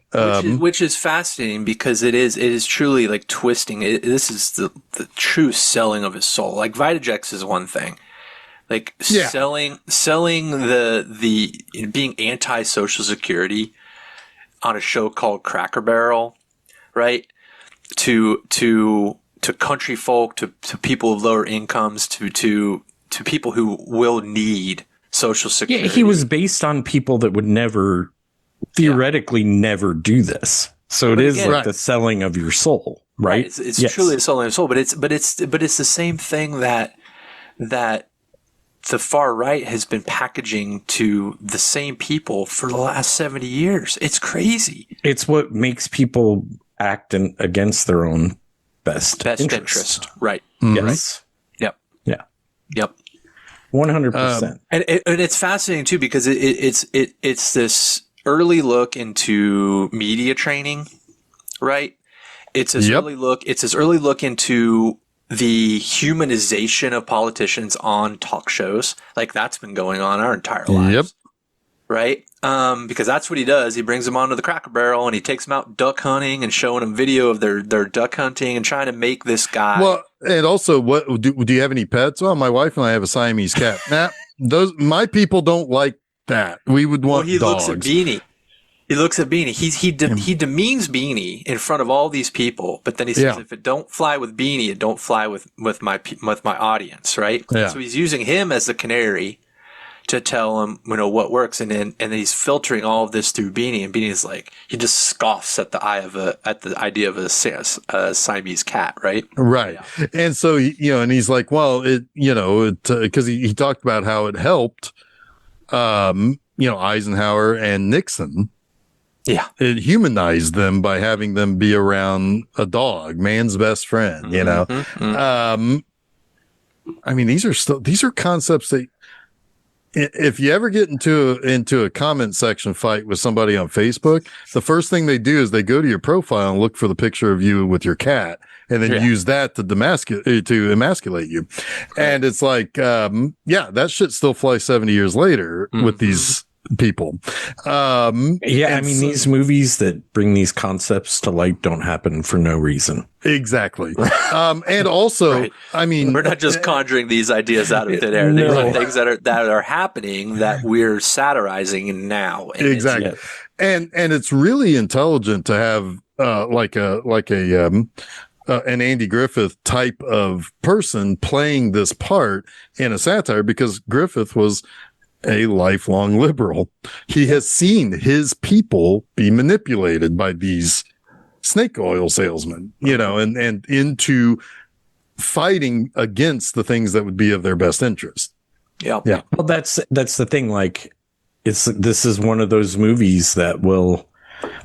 Which is fascinating because it is truly like twisting. This is the true selling of his soul. Like Vitajex is one thing, like selling the being anti Social Security on a show called Cracker Barrel, right? To country folk, to people of lower incomes, to people who will need Social Security. Yeah, he was based on people that would never. Theoretically never do this. So the selling of your soul, right? It's truly the selling of soul, but it's the same thing that the far right has been packaging to the same people for the last 70 years. It's crazy. It's what makes people act against their own best interest. Right. Mm-hmm. Yes. Yep. Yeah. Yep. 100%. And it's fascinating too because it's this. early look into media training, right? It's his early look. It's his early look into the humanization of politicians on talk shows. Like that's been going on our entire lives, right? Because that's what he does. He brings them onto the Cracker Barrel and he takes them out duck hunting and showing them video of their duck hunting and trying to make this guy. Well, and also, what do you have any pets? Well, my wife and I have a Siamese cat. Nah, my people don't like that. We would want he dogs. looks at Beanie. He looks at Beanie. He demeans Beanie in front of all these people, but then he says, "If it don't fly with Beanie, it don't fly with my audience." Right? Yeah. So he's using him as the canary to tell him, what works, and then he's filtering all of this through Beanie, and Beanie is like, he just scoffs at the idea of a Siamese cat, right? Right. Yeah. And so, and he's like, well, because he talked about how it helped, Eisenhower and Nixon. Yeah. It humanized them by having them be around a dog, man's best friend, Mm-hmm. I mean, these are concepts that if you ever get into a comment section fight with somebody on Facebook, the first thing they do is they go to your profile and look for the picture of you with your cat and then use that to emasculate you. And it's like, that shit still flies 70 years later with these people. I mean, these movies that bring these concepts to light don't happen for no reason. Exactly. And also, I mean, we're not just conjuring these ideas out of thin air. These are things that are happening that we're satirizing now. And exactly. And it's really intelligent to have an Andy Griffith type of person playing this part in a satire, because Griffith was a lifelong liberal. He has seen his people be manipulated by these snake oil salesmen, and into fighting against the things that would be of their best interest. Yeah. Well, that's the thing. Like, this is one of those movies that will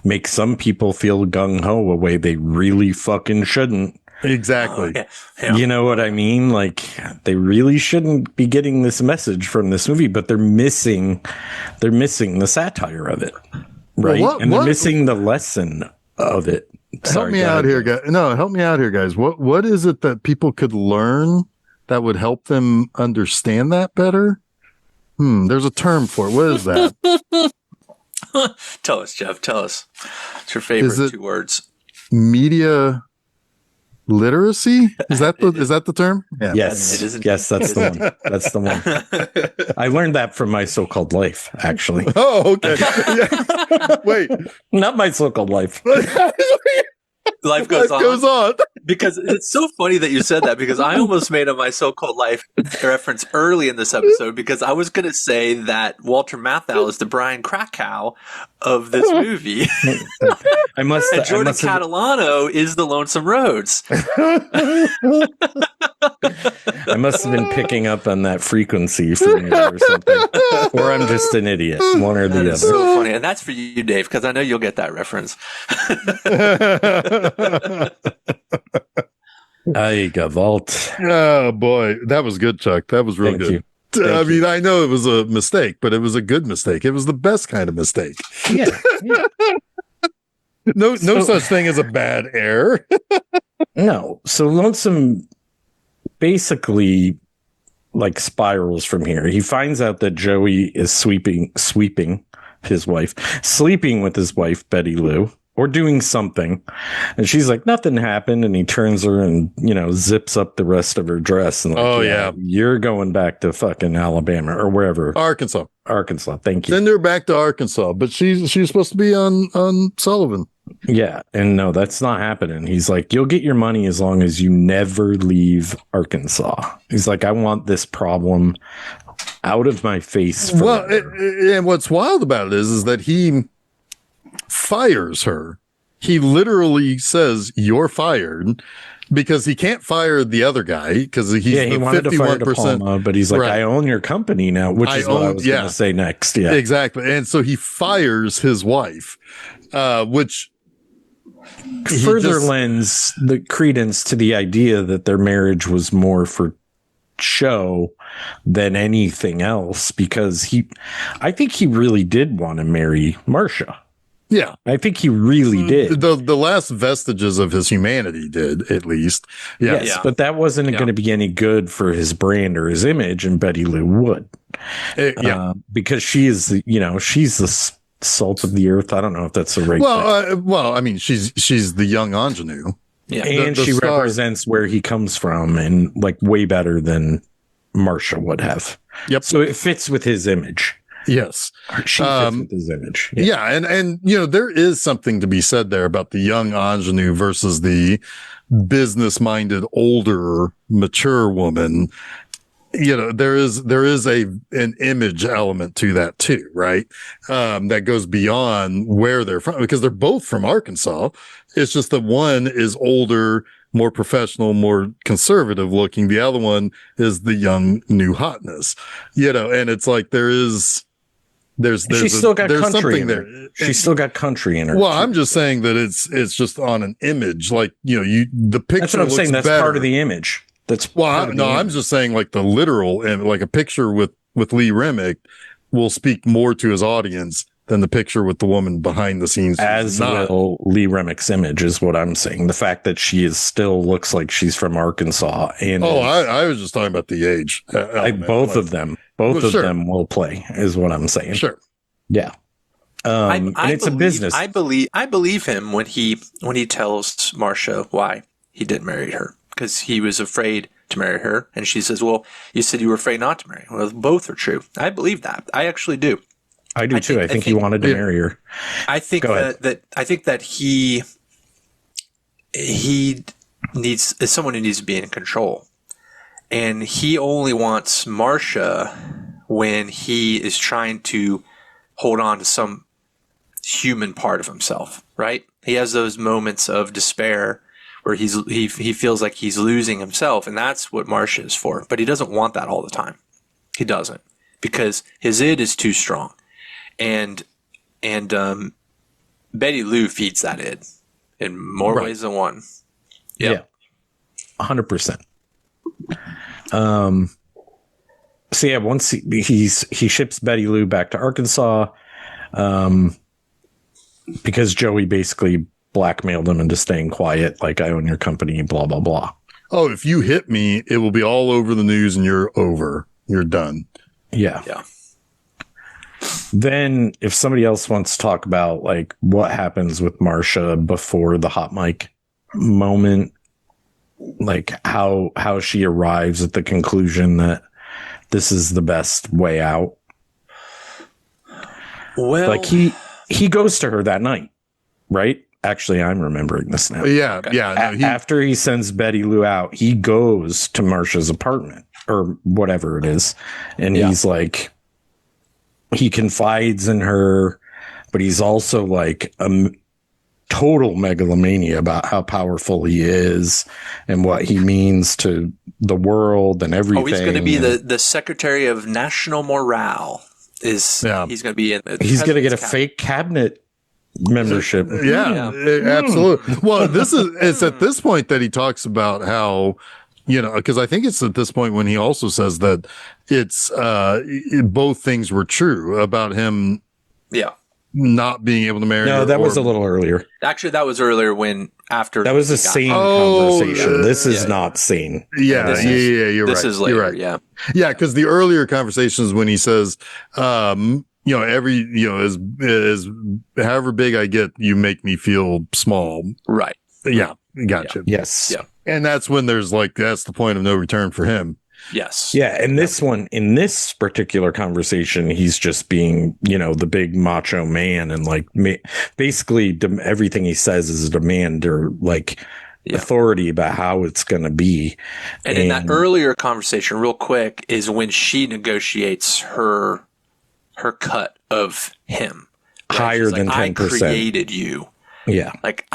make some people feel gung ho a way they really fucking shouldn't. Exactly. Yeah. You know what I mean? Like, they really shouldn't be getting this message from this movie, but they're missing the satire of it. Right. Well, they're missing the lesson of it. Help me out here, guys. No, help me out here, guys. What is it that people could learn that would help them understand that better? There's a term for it. What is that? Tell us, Jeff. Tell us. It's your favorite 2 words. Media literacy? Is that the term? Yeah. Yes. Yes, that's the one. That's the one. I learned that from my so-called life, actually. Oh, okay. Yeah. Wait. Not my so-called life. Life goes on. Because it's so funny that you said that, because I almost made a My So-Called Life reference early in this episode, because I was going to say that Walter Matthau is the Brian Krakow of this movie. And Jordan Catalano is the Lonesome Rhodes. I must have been picking up on that frequency from you or something. Or I'm just an idiot, one or the other. It's so funny. And that's for you, Dave, because I know you'll get that reference. I Vault. Oh boy, that was good, Chuck. That was real good. I mean, I know it was a mistake, but it was a good mistake. It was the best kind of mistake. Yeah. No such thing as a bad error. No. So Lonesome basically like spirals from here. He finds out that Joey is sleeping with his wife, Betty Lou, or doing something. And she's like, nothing happened. And he turns her and, zips up the rest of her dress. And you're going back to fucking Alabama or wherever. Arkansas. Thank you. Send her back to Arkansas. But she's supposed to be on Sullivan. Yeah. And no, that's not happening. He's like, you'll get your money as long as you never leave Arkansas. He's like, I want this problem out of my face. Well, and what's wild about it is that he fires her. He literally says, you're fired, because he can't fire the other guy because he wanted to fire De Palma, but he's like, right. I own your company now, which is what I was going to say next. Yeah, exactly. And so he fires his wife, which further lends the credence to the idea that their marriage was more for show than anything else, because I think he really did want to marry Marcia. Yeah. I think he really did. The last vestiges of his humanity did, at least. Yeah. Yes, but that wasn't going to be any good for his brand or his image, and Betty Lou would. Because she is, she's the salt of the earth. I don't know if that's the right thing. Well, I mean, she's the young ingenue. Yeah. And she represents where he comes from, and like way better than Marcia would have. Yep. So it fits with his image. Yes. She fits with his image. Yeah. And, there is something to be said there about the young ingenue versus the business-minded, older, mature woman. There is an image element to that too, right? That goes beyond where they're from, because they're both from Arkansas. It's just that one is older, more professional, more conservative looking. The other one is the young new hotness, and it's like there's still got country something there. She's still got country in her. Well, I'm just saying that it's just on an image, like, the picture. That's what I'm saying. That's better. part of the image. I'm just saying, like, the literal, and like a picture with Lee Remick will speak more to his audience than the picture with the woman behind the scenes. As will Lee Remick's image, is what I'm saying. The fact that she still looks like she's from Arkansas. And I was just talking about the age. Both of them will play, is what I'm saying. Sure. Yeah. And it's a business. I believe him when he tells Marcia why he didn't marry her, because he was afraid to marry her. And she says, well, you said you were afraid not to marry. Well, both are true. I believe that. I actually do. I do too. I think he wanted to marry her. I think that he needs is someone who needs to be in control, and he only wants Marcia when he is trying to hold on to some human part of himself. Right? He has those moments of despair where he feels like he's losing himself, and that's what Marcia is for. But he doesn't want that all the time. He doesn't, because his id is too strong. And Betty Lou feeds that id in more ways than one. Yeah. 100%. So yeah, once he ships Betty Lou back to Arkansas, because Joey basically blackmailed him into staying quiet, like, I own your company, blah, blah, blah. Oh, if you hit me, it will be all over the news and you're over. You're done. Yeah. Yeah. Then if somebody else wants to talk about, like, what happens with Marcia before the hot mic moment, like how she arrives at the conclusion that this is the best way out. Well, like he goes to her that night, right? Actually, I'm remembering this now. Yeah. Okay. Yeah. No, after he sends Betty Lou out, he goes to Marcia's apartment or whatever it is. And he's like, he confides in her, but he's also like a total megalomania about how powerful he is and what he means to the world and everything. Oh, he's going to be the Secretary of National Morale. He's going to be in. He's going to get a fake cabinet membership. Yeah. Absolutely. Well, it's at this point that he talks about how, because I think it's at this point when he also says that it's both things were true about him. Yeah. Not being able to marry. No, that was a little earlier. Actually, that was earlier that was a sane conversation. This is not sane. Yeah. You're right. This is later. You're right. Yeah. Yeah. Because the earlier conversations when he says, as however big I get, you make me feel small. Right. Yeah. Gotcha. Yeah. Yes. Yeah. And that's when that's the point of no return for him. Yes. Yeah. And in this particular conversation, he's just being, the big macho man, and like basically everything he says is a demand or like authority about how it's going to be. And in that earlier conversation, real quick, is when she negotiates her cut of him. Right? Higher than 10%. I created you. Yeah.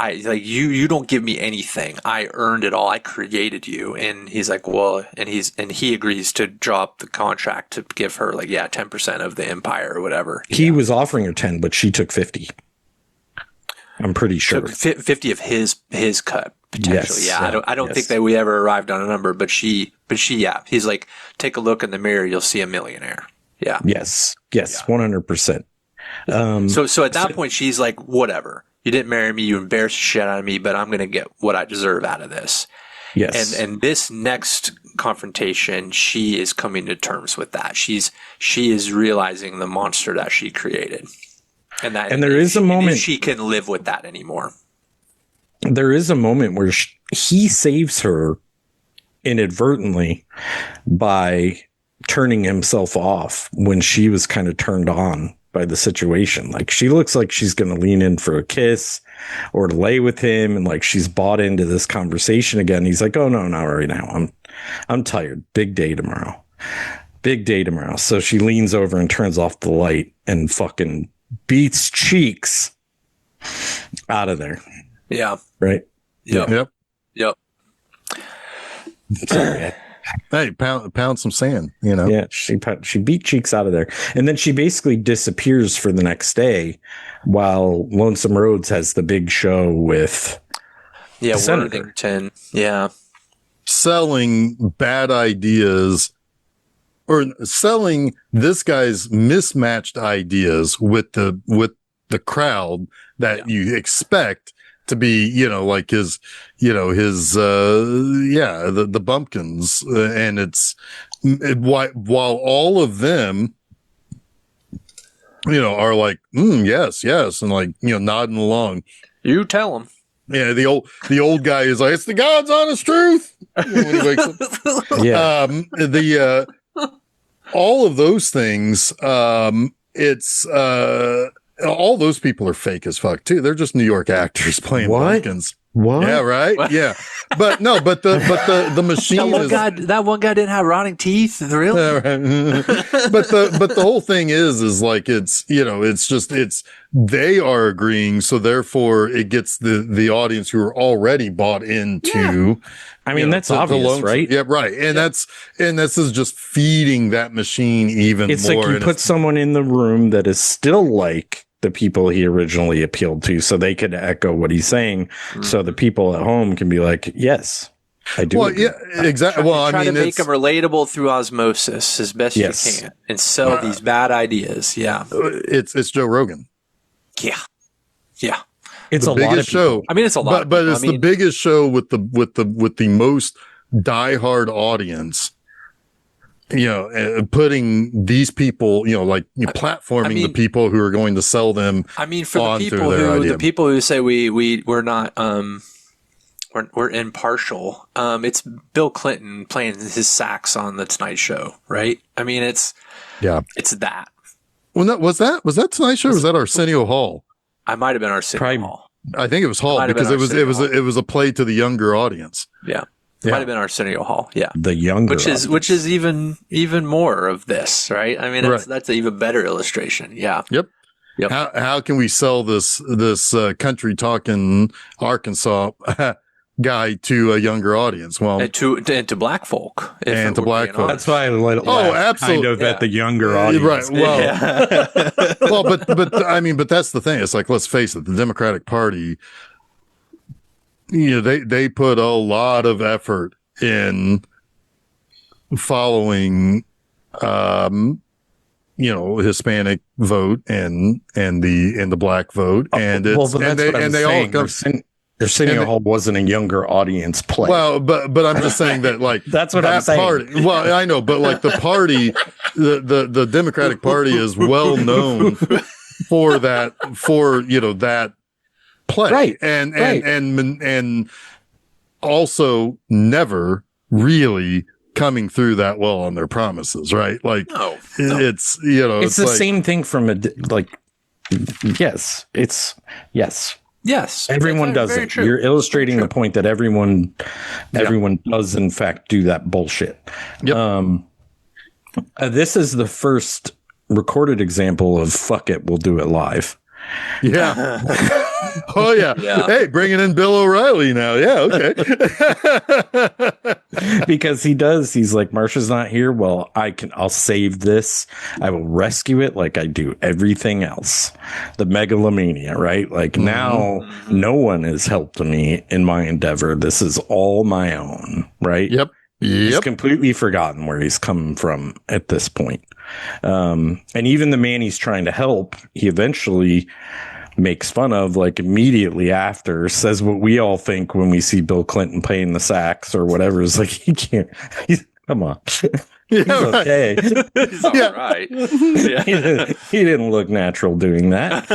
You don't give me anything. I earned it all. I created you. And he's like, well, and he agrees to drop the contract to give her 10% of the empire or whatever. He was offering her 10, but she took 50. I'm pretty sure. Took 50 of his cut. potentially. Yes, Yeah, I don't think that we ever arrived on a number, but yeah. He's like, take a look in the mirror, you'll see a millionaire. Yeah. Yes, 100%. So at that point, she's like, whatever. You didn't marry me. You embarrassed the shit out of me, but I'm going to get what I deserve out of this. Yes. And this next confrontation, she is coming to terms with that. She is realizing the monster that she created. And there is a moment she can live with that anymore. There is a moment where he saves her inadvertently by turning himself off when she was kind of turned on by the situation. Like, she looks like she's going to lean in for a kiss or to lay with him, and like she's bought into this conversation again. He's like, oh no, not right now. I'm tired. Big day tomorrow. So she leans over and turns off the light and fucking beats cheeks out of there. Yeah. Right. Yep. Sorry. Hey, pound some sand, you know? Yeah. She beat cheeks out of there. And then she basically disappears for the next day while Lonesome Rhodes has the big show with Worthington. Yeah. Selling bad ideas, or selling this guy's mismatched ideas with the crowd that you expect to be, like his the bumpkins, and while all of them, are like, yes, and like, nodding along. You tell them. Yeah, the old guy is like, it's the God's honest truth when he wakes up. Yeah. All of those things, it's all those people are fake as fuck too. They're just New York actors playing bumpkins. What? Yeah, right. What? Yeah, but the machine that one guy didn't have rotting teeth. Really? but the whole thing is like, it's they are agreeing, so therefore it gets the audience who are already bought into. Yeah. I mean, that's obvious, right? Yeah, right. And this is just feeding that machine even more. It's like you put someone in the room that is still like the people he originally appealed to, so they could echo what he's saying. So the people at home can be like, yes, I do. Well, yeah, exactly. Well, try to make them relatable through osmosis as best you can and sell these bad ideas. Yeah. It's Joe Rogan. Yeah. It's the a lot of show. people. I mean, it's a lot, but it's the biggest show with the most diehard audience. Putting these people, platforming the people who are going to sell them. I mean, for the people who say we're not we're impartial. It's Bill Clinton playing his sax on the Tonight Show, right? I mean, it's that. Well, was that Tonight Show? Or was that Arsenio Hall? I might have been Arsenio Hall. I think it was Hall, because it was a play to the younger audience. Yeah. It might have been Arsenio Hall. Yeah. The younger which is even more of this, right? I mean, that's an even better illustration. Yeah. Yep. How can we sell this country talking Arkansas guy to a younger audience? Well, and to black folk. And to black folk. That's why I absolutely. Kind of at the younger audience. Right. Well, but that's the thing. It's like, let's face it, the Democratic Party, they put a lot of effort in following, Hispanic vote and the black vote, and Arsenio Hall wasn't a younger audience play. Well, but I'm just saying that, like, that's what I'm saying. Party, well, I know, but like the party, the Democratic Party is well known for that play, right? And also never really coming through that well on their promises, right? Like, it's it's the same thing from Yes, everyone does it. You're illustrating the point that everyone does in fact do that bullshit. Yep. This is the first recorded example of fuck it, we'll do it live. Yeah. Oh yeah. Yeah. Hey, bringing in Bill O'Reilly now. Yeah, okay. Because he's like, Marsha's not here. Well, I'll save this. I will rescue it like I do everything else. The megalomania, right? Like now no one has helped me in my endeavor. This is all my own, right? Yep. He's completely forgotten where he's come from at this point. And even the man he's trying to help, he eventually makes fun of, like immediately after, says what we all think when we see Bill Clinton playing the sax or whatever. Is like, come on. He's okay. He's all right. Yeah. He didn't look natural doing that.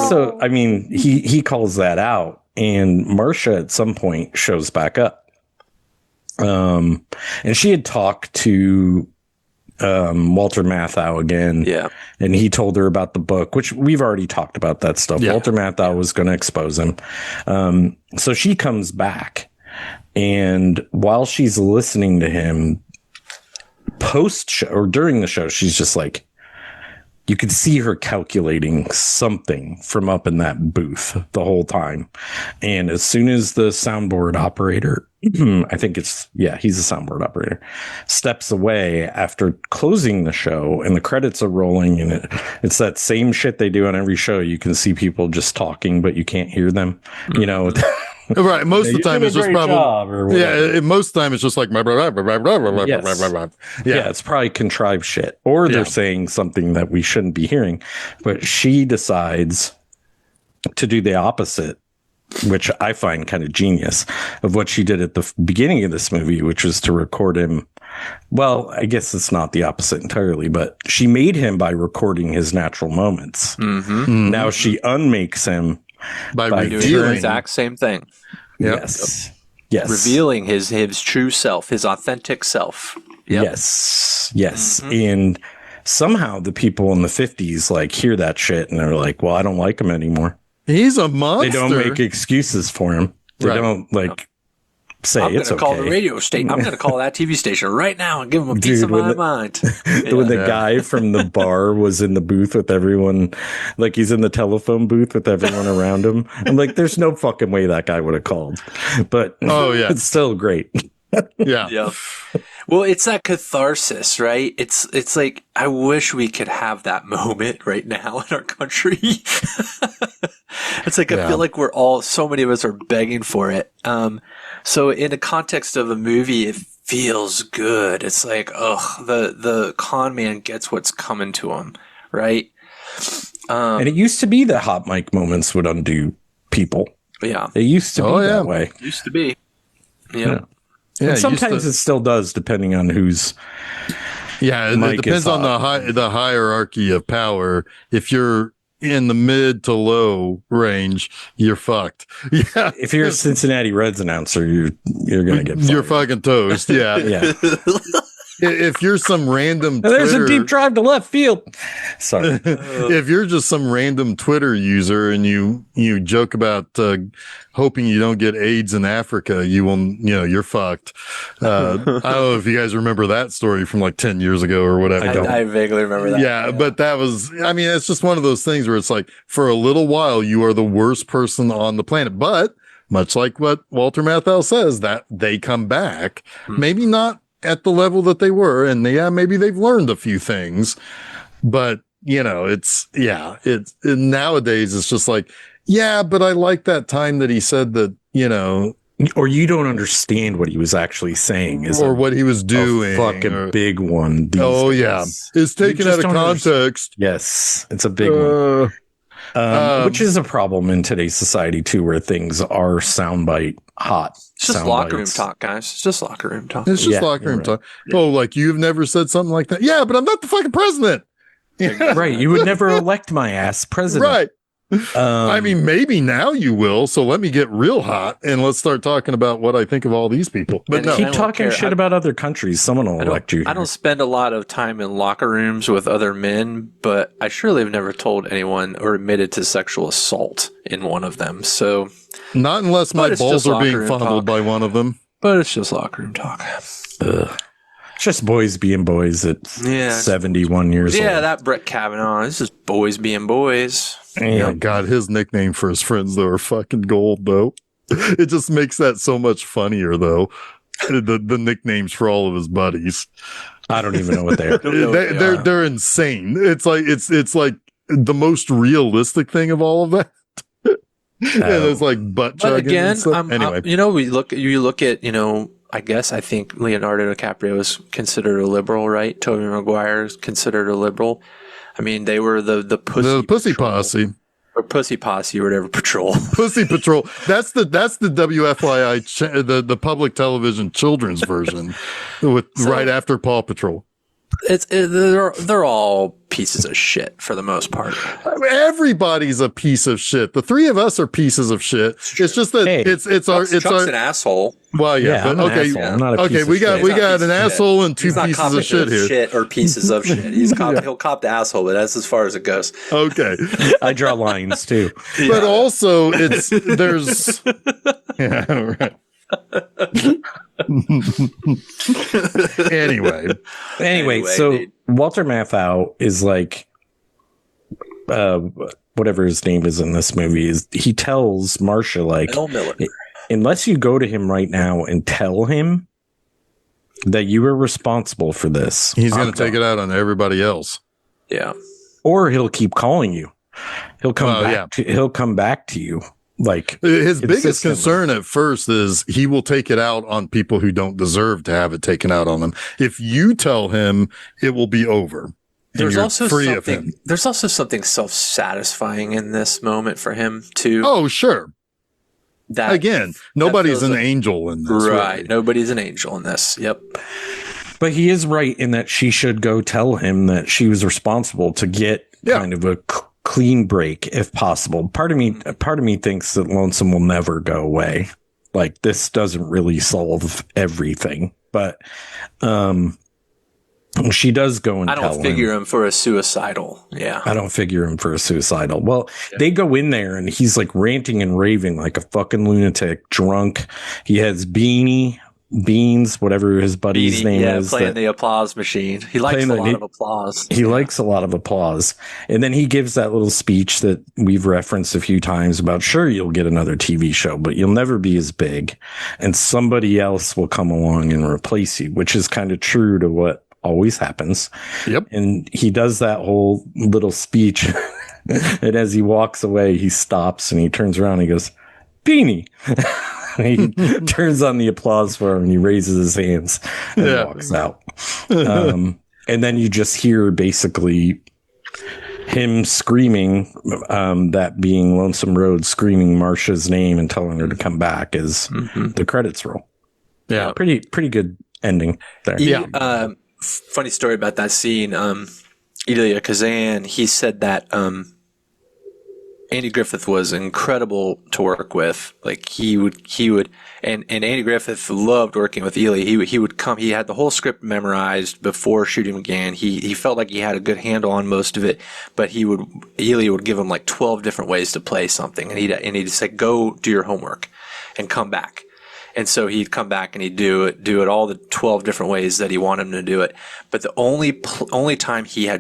So, I mean, he calls that out, and Marcia at some point shows back up. And she had talked to Walter Matthau again. Yeah. And he told her about the book, which we've already talked about that stuff. Yeah. Walter Matthau was going to expose him. So she comes back, and while she's listening to him post show or during the show, she's just like, you could see her calculating something from up in that booth the whole time. And as soon as the soundboard operator, I think he's a soundboard operator, steps away after closing the show and the credits are rolling, and it's that same shit they do on every show. You can see people just talking, but you can't hear them, you know. Right. Most of the time it's just probably, most of the time it's just like, it's probably contrived shit, or they're saying something that we shouldn't be hearing. But she decides to do the opposite, which I find kind of genius, of what she did at the beginning of this movie, which was to record him. Well, I guess it's not the opposite entirely, but she made him by recording his natural moments. Now she unmakes him by doing the exact same thing. Yes. Revealing his true self, his authentic self. Yep. Yes. And somehow the people in the 50s like hear that shit and they're like, well, I don't like him anymore. He's a monster. They don't make excuses for him. They don't say I'm it's okay. I'm going to call the radio station. I'm going to call that TV station right now and give them a piece of my mind. When the guy from the bar was in the booth with everyone, like he's in the telephone booth with everyone around him, I'm like, there's no fucking way that guy would have called. But it's still great. Yeah. Well, it's that catharsis, right? It's like, I wish we could have that moment right now in our country. It's like, I feel like so many of us are begging for it. So in the context of a movie, it feels good. It's like, the con man gets what's coming to him, right? And it used to be that hot mic moments would undo people. Yeah. It used to be that way. Used to be. Yeah. And sometimes it still does, depending on who's. Yeah, it depends on the hierarchy of power. If you're in the mid to low range, you're fucked. Yeah. If you're a Cincinnati Reds announcer, you're gonna get fired. You're fucking toast. Yeah. Yeah. If you're some random there's a deep drive to left field. Sorry. If you're just some random Twitter user and you joke about hoping you don't get AIDS in Africa, you're fucked. I don't know if you guys remember that story from like 10 years ago or whatever. I vaguely remember that. Yeah, but that was, it's just one of those things where it's like, for a little while, you are the worst person on the planet. But much like what Walter Matthau says, that they come back, maybe not at the level that they were, and maybe they've learned a few things, but nowadays it's just like, but I like that time that he said that, or you don't understand what he was actually saying, or what he was doing. Fucking big one. It's taken out of context. Yes, it's a big one. Which is a problem in today's society too, where things are soundbite hot. It's just locker room talk, guys. It's just locker room talk. It's just locker room talk. Oh, like you've never said something like that? Yeah, but I'm not the fucking president. Right. You would never elect my ass president. Right. Maybe now you will. So let me get real hot and let's start talking about what I think of all these people. But keep talking shit about other countries. Someone will elect you. I don't spend a lot of time in locker rooms with other men, but I surely have never told anyone or admitted to sexual assault in one of them. So not unless my balls are being fondled by one of them. But it's just locker room talk. Just boys being boys at 71 years old. Yeah, that Brett Kavanaugh. This is boys being boys. Yeah, God, his nickname for his friends though are fucking gold though. It just makes that so much funnier though. The nicknames for all of his buddies. I don't even know what they are. They're insane. It's like the most realistic thing of all of that. And it's like butt chugging. But again, anyway, you look at, I guess I think Leonardo DiCaprio is considered a liberal, right? Tobey Maguire is considered a liberal. I mean, they were the pussy posse. Or Pussy Posse or whatever patrol. Pussy Patrol. That's the WFYI the public television children's version right after Paw Patrol. They're all pieces of shit for the most part. Everybody's a piece of shit. The three of us are pieces of shit. It's just that Chuck's an asshole. Well, yeah, but okay, I'm not a piece of we got an asshole and two He's not pieces of shit here. Shit or pieces of shit. He'll cop the asshole, but that's as far as it goes. Okay, I draw lines too. But also, there's yeah, right. Anyway, so dude. Walter Matthau is like whatever his name is in this movie is he tells Marsha like unless you go to him right now and tell him that you were responsible for this, he's going to take it out on everybody else. Yeah. Or he'll keep calling you. He'll come back to you. Like his biggest concern at first is he will take it out on people who don't deserve to have it taken out on them. If you tell him, it will be over. There's also something self-satisfying in this moment for him too. Oh, sure. That again, nobody's an angel in this. Right. Really. Nobody's an angel in this. Yep. But he is right in that she should go tell him that she was responsible to get kind of a clean break if possible. Part of me thinks that Lonesome will never go away. Like this doesn't really solve everything, but she does go and tell him. I don't figure him for a suicidal. Yeah. I don't figure him for a suicidal. Well, they go in there and he's like ranting and raving like a fucking lunatic, drunk. He has Beans, whatever his buddy's name is. Playing the applause machine. He likes a lot of applause. He likes a lot of applause. And then he gives that little speech that we've referenced a few times about, sure, you'll get another TV show, but you'll never be as big. And somebody else will come along and replace you, which is kind of true to what always happens. Yep. And he does that whole little speech. And as he walks away, he stops and he turns around and he goes, Beanie. He turns on the applause for him and he raises his hands and walks out. And then you just hear basically him screaming, that being Lonesome Road, screaming Marsha's name and telling her to come back as the credits roll. Yeah. Pretty good ending there. Funny story about that scene. Elia Kazan, he said that Andy Griffith was incredible to work with. Like he would, and Andy Griffith loved working with Elia. He would come, he had the whole script memorized before shooting began. He felt like he had a good handle on most of it, but Elia would give him like 12 different ways to play something. And he'd say, go do your homework and come back. And so he'd come back and he'd do it all the 12 different ways that he wanted him to do it. But the only time he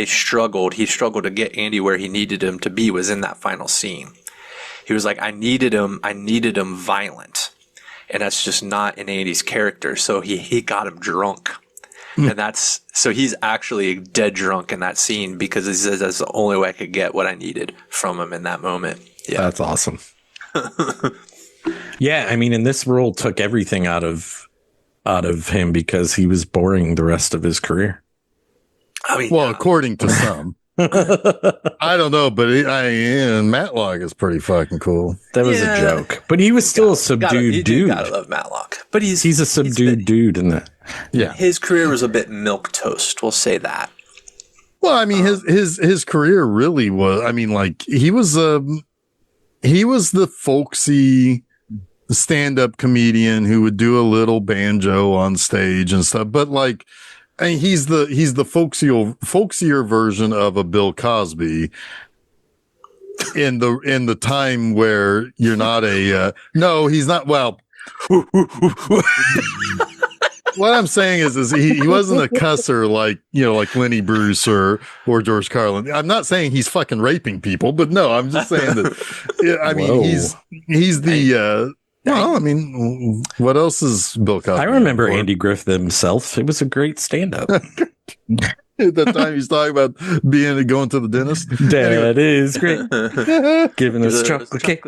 struggled to get Andy where he needed him to be was in that final scene. He was like, I needed him violent. And that's just not in Andy's character. So he got him drunk. And so he's actually dead drunk in that scene because he says that's the only way I could get what I needed from him in that moment. Yeah. That's awesome. Yeah. I mean, and this role took everything out of him because he was boring the rest of his career. I mean, according to some. I don't know, but Matlock is pretty fucking cool. That was a joke, but he was still a subdued dude. You gotta love Matlock, but he's a subdued dude in that. Yeah, his career was a bit milquetoast. We'll say that. Well, I mean, his career really was. I mean, like he was the folksy stand-up comedian who would do a little banjo on stage and stuff, but like. I mean, he's the folksier version of a Bill Cosby in the time where you're not no, he's not. Well, what I'm saying is he wasn't a cusser like, like Lenny Bruce or George Carlin. I'm not saying he's fucking raping people, but no, I'm just saying that, yeah, I mean, Whoa. he's the, well, I mean, what else is Bill Cosby? I remember Andy Griffith himself. It was a great stand-up. At that time he's talking about going to the dentist. That is great. Giving us chocolate cake.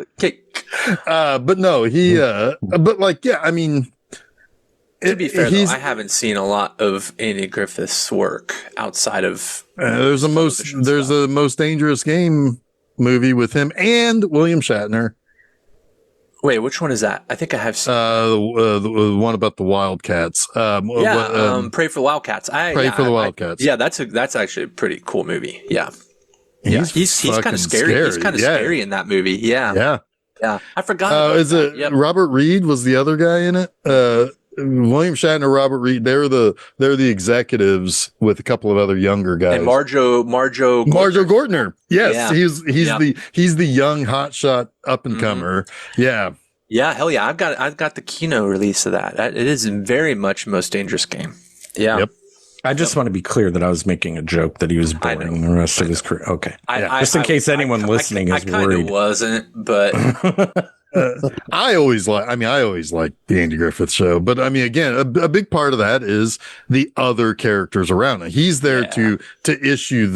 But no, but like, yeah, I mean, to be fair, though, I haven't seen a lot of Andy Griffith's work outside of. There's a Most Dangerous Game movie with him and William Shatner. Wait, which one is that? I think I have seen the one about the Wildcats. Pray for the Wildcats. Pray for the Wildcats. Yeah, that's actually a pretty cool movie. Yeah. He's kind of scary. He's kind of scary in that movie. Yeah. I forgot. Is it Robert Reed was the other guy in it? William Shatner, Robert Reed. They're the executives with a couple of other younger guys. And Marjo Gortner. Yes, yeah. he's the young hotshot up and comer. Mm-hmm. Yeah. Yeah, hell yeah! I've got the Kino release of that. It is very much Most Dangerous Game. Yeah. Yep. I just want to be clear that I was making a joke that he was boring the rest of his career. Okay. Just in case anyone listening is worried. I wasn't, but I always like the Andy Griffith Show, but I mean, again, a big part of that is the other characters around it. He's there to issue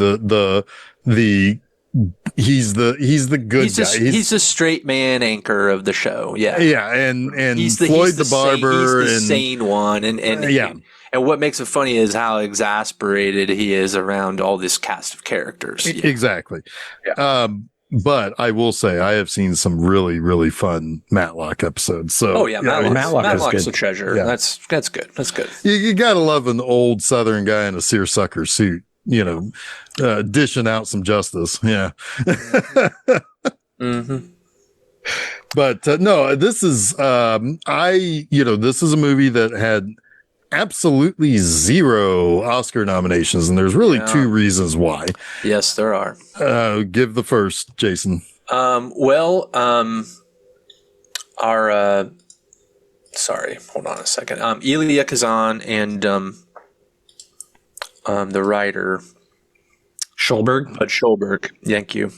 he's the good guy. He's the straight man anchor of the show. Yeah. Yeah. And Floyd the barber he's the sane one. And what makes it funny is how exasperated he is around all this cast of characters. Yeah. Exactly. Yeah. But I will say I have seen some really, really fun Matlock episodes. So Matlock is good. A treasure. Yeah. That's good. That's good. You gotta love an old Southern guy in a seersucker suit, dishing out some justice. Yeah. Mm-hmm. But no, this is this is a movie that had absolutely 0 Oscar nominations, and there's really 2 reasons why. Yes, there are. Give the first, Jason. Sorry, hold on a second. Elia Kazan and the writer Schulberg. Bud Schulberg. Thank you.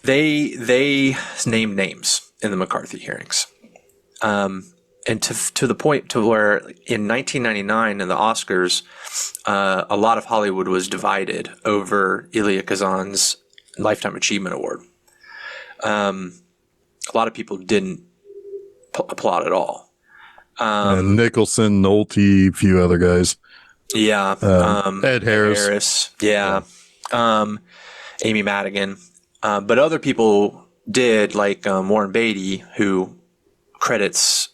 They named names in the McCarthy hearings. And to the point to where in 1999 in the Oscars, a lot of Hollywood was divided over Elia Kazan's Lifetime Achievement Award. A lot of people didn't applaud at all. And Nicholson, Nolte, a few other guys. Yeah. Ed Harris. Yeah. Amy Madigan. But other people did, like Warren Beatty, who credits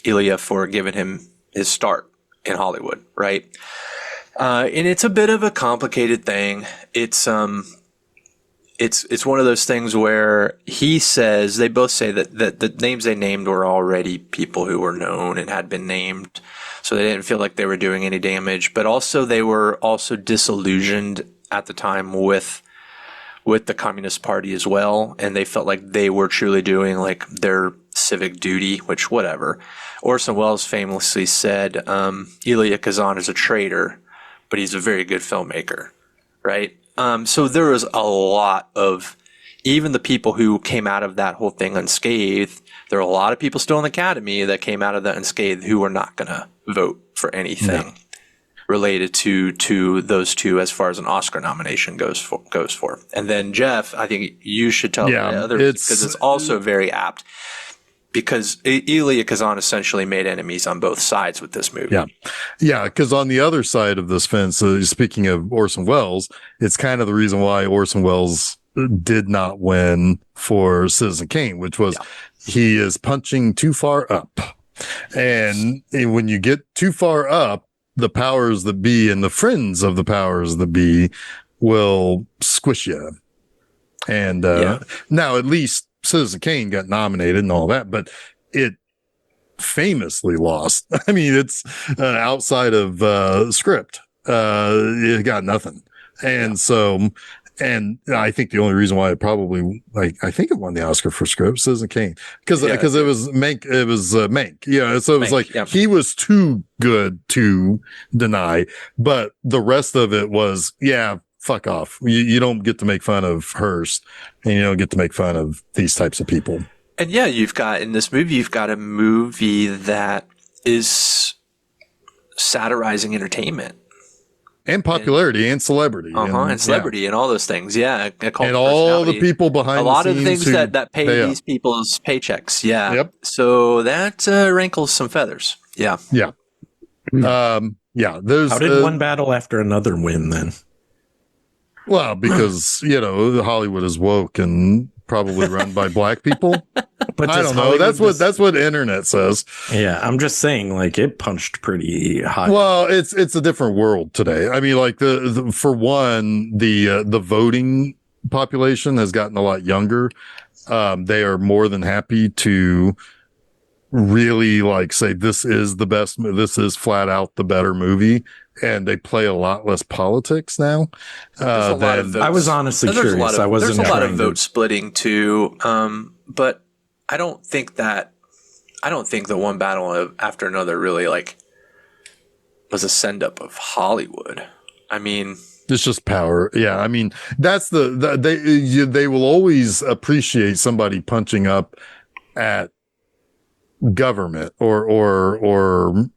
Elia for giving him his start in Hollywood, right? And it's a bit of a complicated thing. It's one of those things where he says, they both say that the names they named were already people who were known and had been named, so they didn't feel like they were doing any damage. But also they were also disillusioned at the time with the Communist Party as well, and they felt like they were truly doing like their civic duty, which whatever. Orson Welles famously said, Elia Kazan is a traitor, but he's a very good filmmaker, right? So there was a lot of, even the people who came out of that whole thing unscathed, there are a lot of people still in the Academy that came out of that unscathed who were not going to vote for anything related to those two as far as an Oscar nomination goes for. And then Jeff, I think you should tell the others, because it's also very apt. Because Elia Kazan essentially made enemies on both sides with this movie. Yeah, because on the other side of this fence, speaking of Orson Welles, it's kind of the reason why Orson Welles did not win for Citizen Kane, which was he is punching too far up. And when you get too far up, the powers that be and the friends of the powers that be will squish you. And now at least Citizen Kane got nominated and all that, but it famously lost. I mean, it's outside of script. It got nothing. And so And I think the only reason why it probably, I think it won the Oscar for script, Citizen Kane, because it was Mank, Mank. Yeah. So it was Mank, he was too good to deny, but the rest of it was, fuck off. You don't get to make fun of Hearst, and you don't get to make fun of these types of people. And you've got a movie that is satirizing entertainment. And popularity and celebrity. And celebrity and all those things. Yeah. And all the people behind a lot of the things who that pay these people's paychecks. Yeah. Yep. So that rankles some feathers. Yeah. Yeah. There's how did one battle after another win then? Well, because, Hollywood is woke and probably run by black people. But I don't know. That's what internet says. Yeah, I'm just saying, it punched pretty high. Well, it's a different world today. I mean, for one, the voting population has gotten a lot younger. They are more than happy to really say this is the best. This is flat out the better movie. And they play a lot less politics now. I was honestly curious. There's a lot of vote splitting too. But I don't think that one battle after another really was a send up of Hollywood. I mean, it's just power. Yeah. I mean, that's they will always appreciate somebody punching up at government or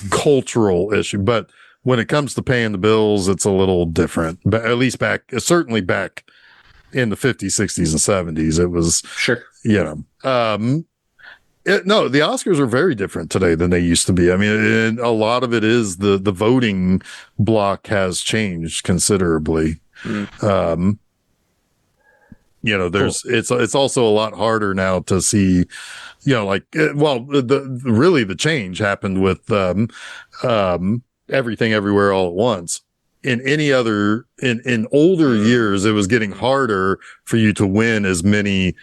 cultural issue. But when it comes to paying the bills, it's a little different. But at least certainly back in the 50s, 60s, and 70s, it was sure. No, the Oscars are very different today than they used to be. I mean, and a lot of it is the voting block has changed considerably. Mm. It's also a lot harder now to see, the change happened with Everything Everywhere All at Once. In older years, it was getting harder for you to win as many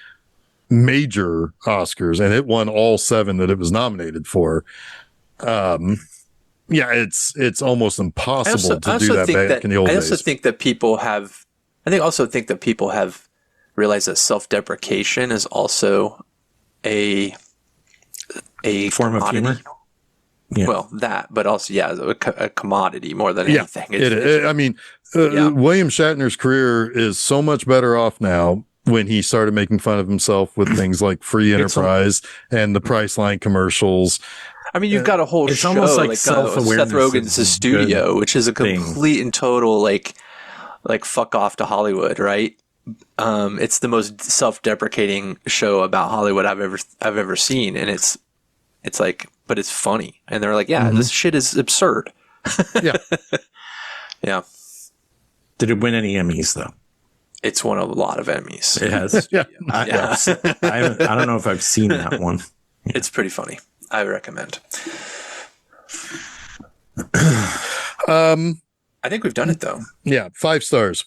major Oscars, and it won all 7 that it was nominated for. It's almost impossible to do that back in the old days. I also think that people have realized that self-deprecation is also a form of humor. Yeah. Well, that, but also, a commodity more than anything. I mean, William Shatner's career is so much better off now when he started making fun of himself with things like Free Enterprise and the Priceline commercials. I mean, you've got a whole show almost like self-awareness. Seth Rogen's Studio, which is a complete and total fuck off to Hollywood, right? It's the most self-deprecating show about Hollywood I've ever seen, and it's but it's funny, and they're like, this shit is absurd. Yeah. Yeah. Did it win any Emmys though? It's won a lot of Emmys. It has. Yeah. I don't know if I've seen that one. Yeah. It's pretty funny. I recommend. I think we've done it though. Yeah. 5 stars.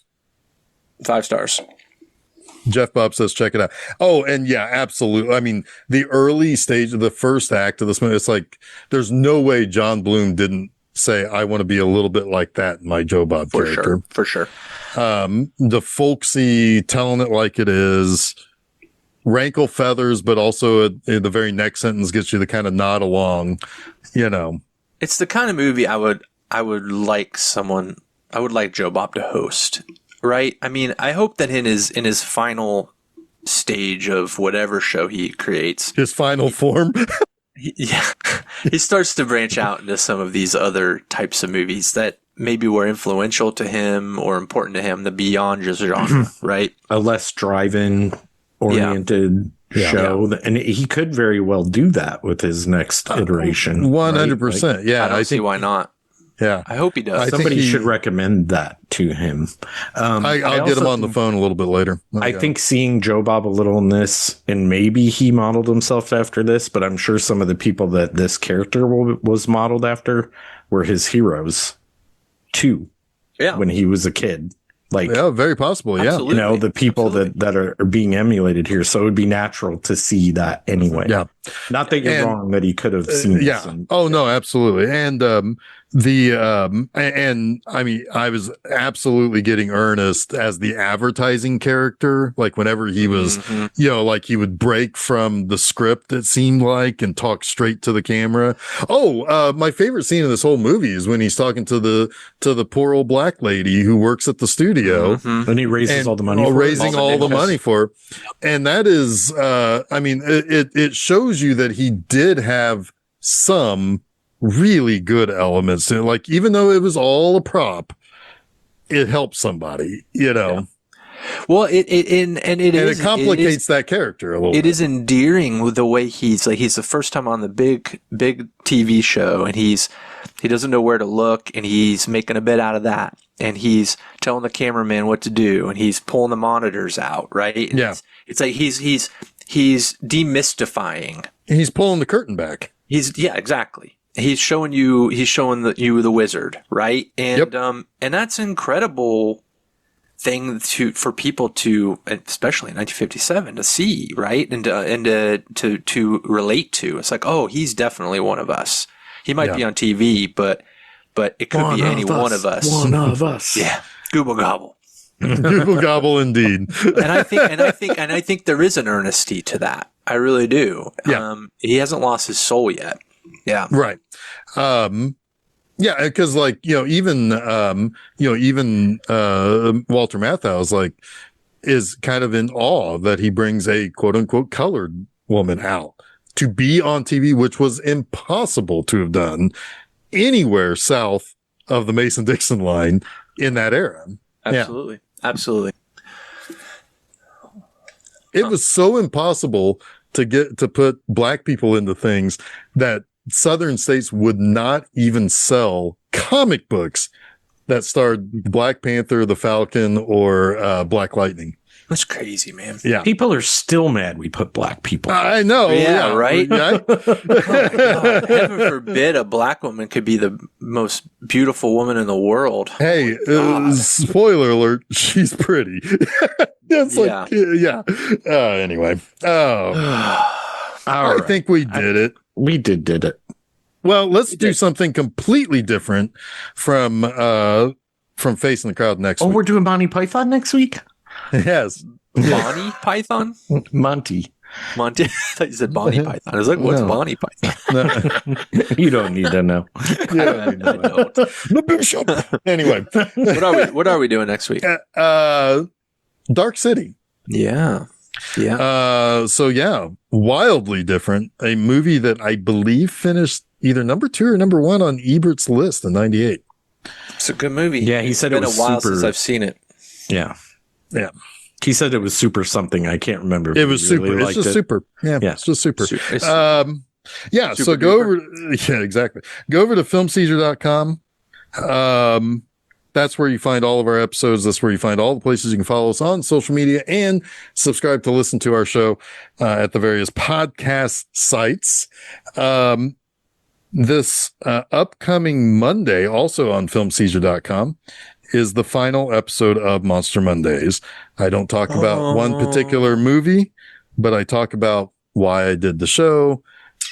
5 stars. Jeff Bob says, check it out. Oh, and absolutely. I mean, the early stage of the first act of this movie, it's there's no way John Bloom didn't say, I want to be a little bit like that in my Joe Bob character. For sure. The folksy, telling it like it is, rankle feathers, but also in the very next sentence gets you the kind of nod along, It's the kind of movie I would like Joe Bob to host. Right. I mean, I hope that in his final stage of whatever show he creates, his final form, he starts to branch out into some of these other types of movies that maybe were influential to him or important to him, the beyond just genre, right? A less drive-in oriented show, and he could very well do that with his next iteration. 100%. Right? Yeah, I don't see why not. Yeah, I hope he does. Somebody should recommend that to him. I'll get him on the phone a little bit later. I think seeing Joe Bob a little in this, and maybe he modeled himself after this, but I'm sure some of the people that this character was modeled after were his heroes too. Yeah, when he was a kid. Very possible. Absolutely. The people that are being emulated here. So it would be natural to see that anyway. Yeah. Not that you're wrong that he could have seen this. No, absolutely. And, And I mean, I was absolutely getting Ernest as the advertising character. Like whenever he was, like he would break from the script, it seemed like, and talk straight to the camera. My favorite scene in this whole movie is when he's talking to the poor old black lady who works at the studio. And he raises all the money for raising all the money for her. And that is, it shows you that he did have some really good elements to it. Like, even though it was all a prop, it helped somebody, Yeah. Well, it complicates that character a little bit. It is endearing with the way he's the first time on the big TV show, and he doesn't know where to look, and he's making a bit out of that, and he's telling the cameraman what to do, and he's pulling the monitors out, right? And yeah. It's like he's demystifying. He's pulling the curtain back. Exactly. He's showing you the wizard, right? And and that's an incredible thing for people to, especially in 1957, to see, right? And to relate to. It's like, oh, he's definitely one of us. He might be on TV, but it could be any one of us. One of us. Yeah. Google gobble. Google gobble indeed. and I think there is an earnesty to that. I really do. Yeah. He hasn't lost his soul yet. Yeah. Right. Because even Walter Matthau is kind of in awe that he brings a quote unquote colored woman out to be on TV, which was impossible to have done anywhere south of the Mason-Dixon line in that era. Absolutely. Yeah. Absolutely. It was so impossible to put black people into things that Southern states would not even sell comic books that starred Black Panther, the Falcon, or Black Lightning. That's crazy, man. Yeah. People are still mad we put black people. I know. Yeah, right? Right? Oh my God. Heaven forbid a black woman could be the most beautiful woman in the world. Hey, spoiler alert, she's pretty. Anyway. I think we did it. We did it. Well, let's do something completely different from Facing the Crowd next week. Oh, we're doing Monty Python next week? Yes. Bonnie Python? Monty. I thought you said Bonnie Python. I was like, what's Bonnie Python? You don't need to know. Yeah, I don't. The bishop. Anyway. What are we doing next week? Dark City. Yeah. Yeah. Wildly different. A movie that I believe finished either number 2 or number 1 on Ebert's list in 98. It's a good movie. Yeah, he said it was been a while super, since I've seen it. Yeah. He said it was super something. I can't remember. It was super. It's just super. Yeah. It's just super. So go over. Yeah, exactly. Go over to filmseizure.com. That's where you find all of our episodes. That's where you find all the places you can follow us on social media and subscribe to listen to our show at the various podcast sites. This upcoming Monday, also on filmseizure.com, is the final episode of Monster Mondays. I don't talk about one particular movie, but I talk about why I did the show,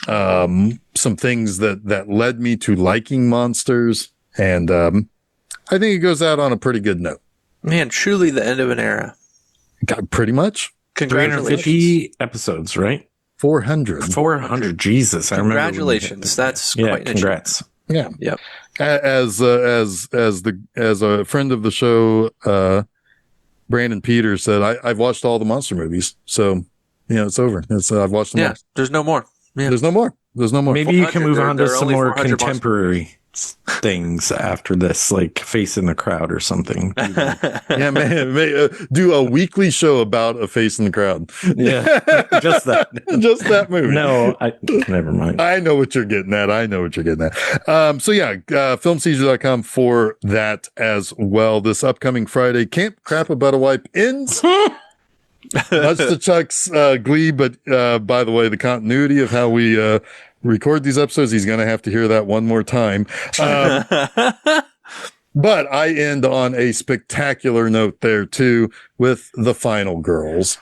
some things that led me to liking monsters, and I think it goes out on a pretty good note. Man, truly the end of an era. Pretty much. Congratulations. 350 episodes, right? 400. Jesus. Congratulations. That's quite an congrats. Yeah. Yep. As a friend of the show, Brandon Peters said, I've watched all the monster movies. So, it's over. I've watched them all. There's no more. Yeah. The's no more. Maybe you can move on to some more 400 contemporary things after this, like Facing the Crowd or something. Yeah, man. Do a weekly show about a Face in the Crowd. Yeah. Just that. Just that movie. No, never mind. I know what you're getting at. Filmseizure.com for that as well. This upcoming Friday, Camp Crap About a Wipe ends. Much to Chuck's glee, but by the way, the continuity of how we record these episodes, he's going to have to hear that one more time. But I end on a spectacular note there too with The Final Girls.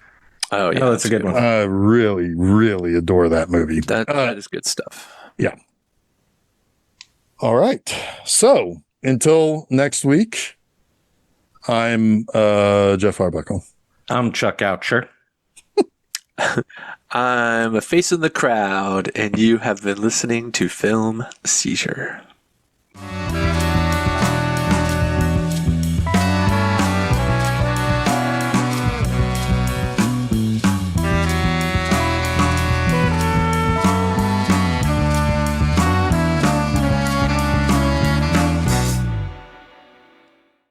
Oh yeah, that's a good one. I really, really adore that movie. That is good stuff. Yeah. All right. So until next week, I'm Jeff Arbuckle. I'm Chuck Oucher. I'm a face in the crowd, and you have been listening to Film Seizure.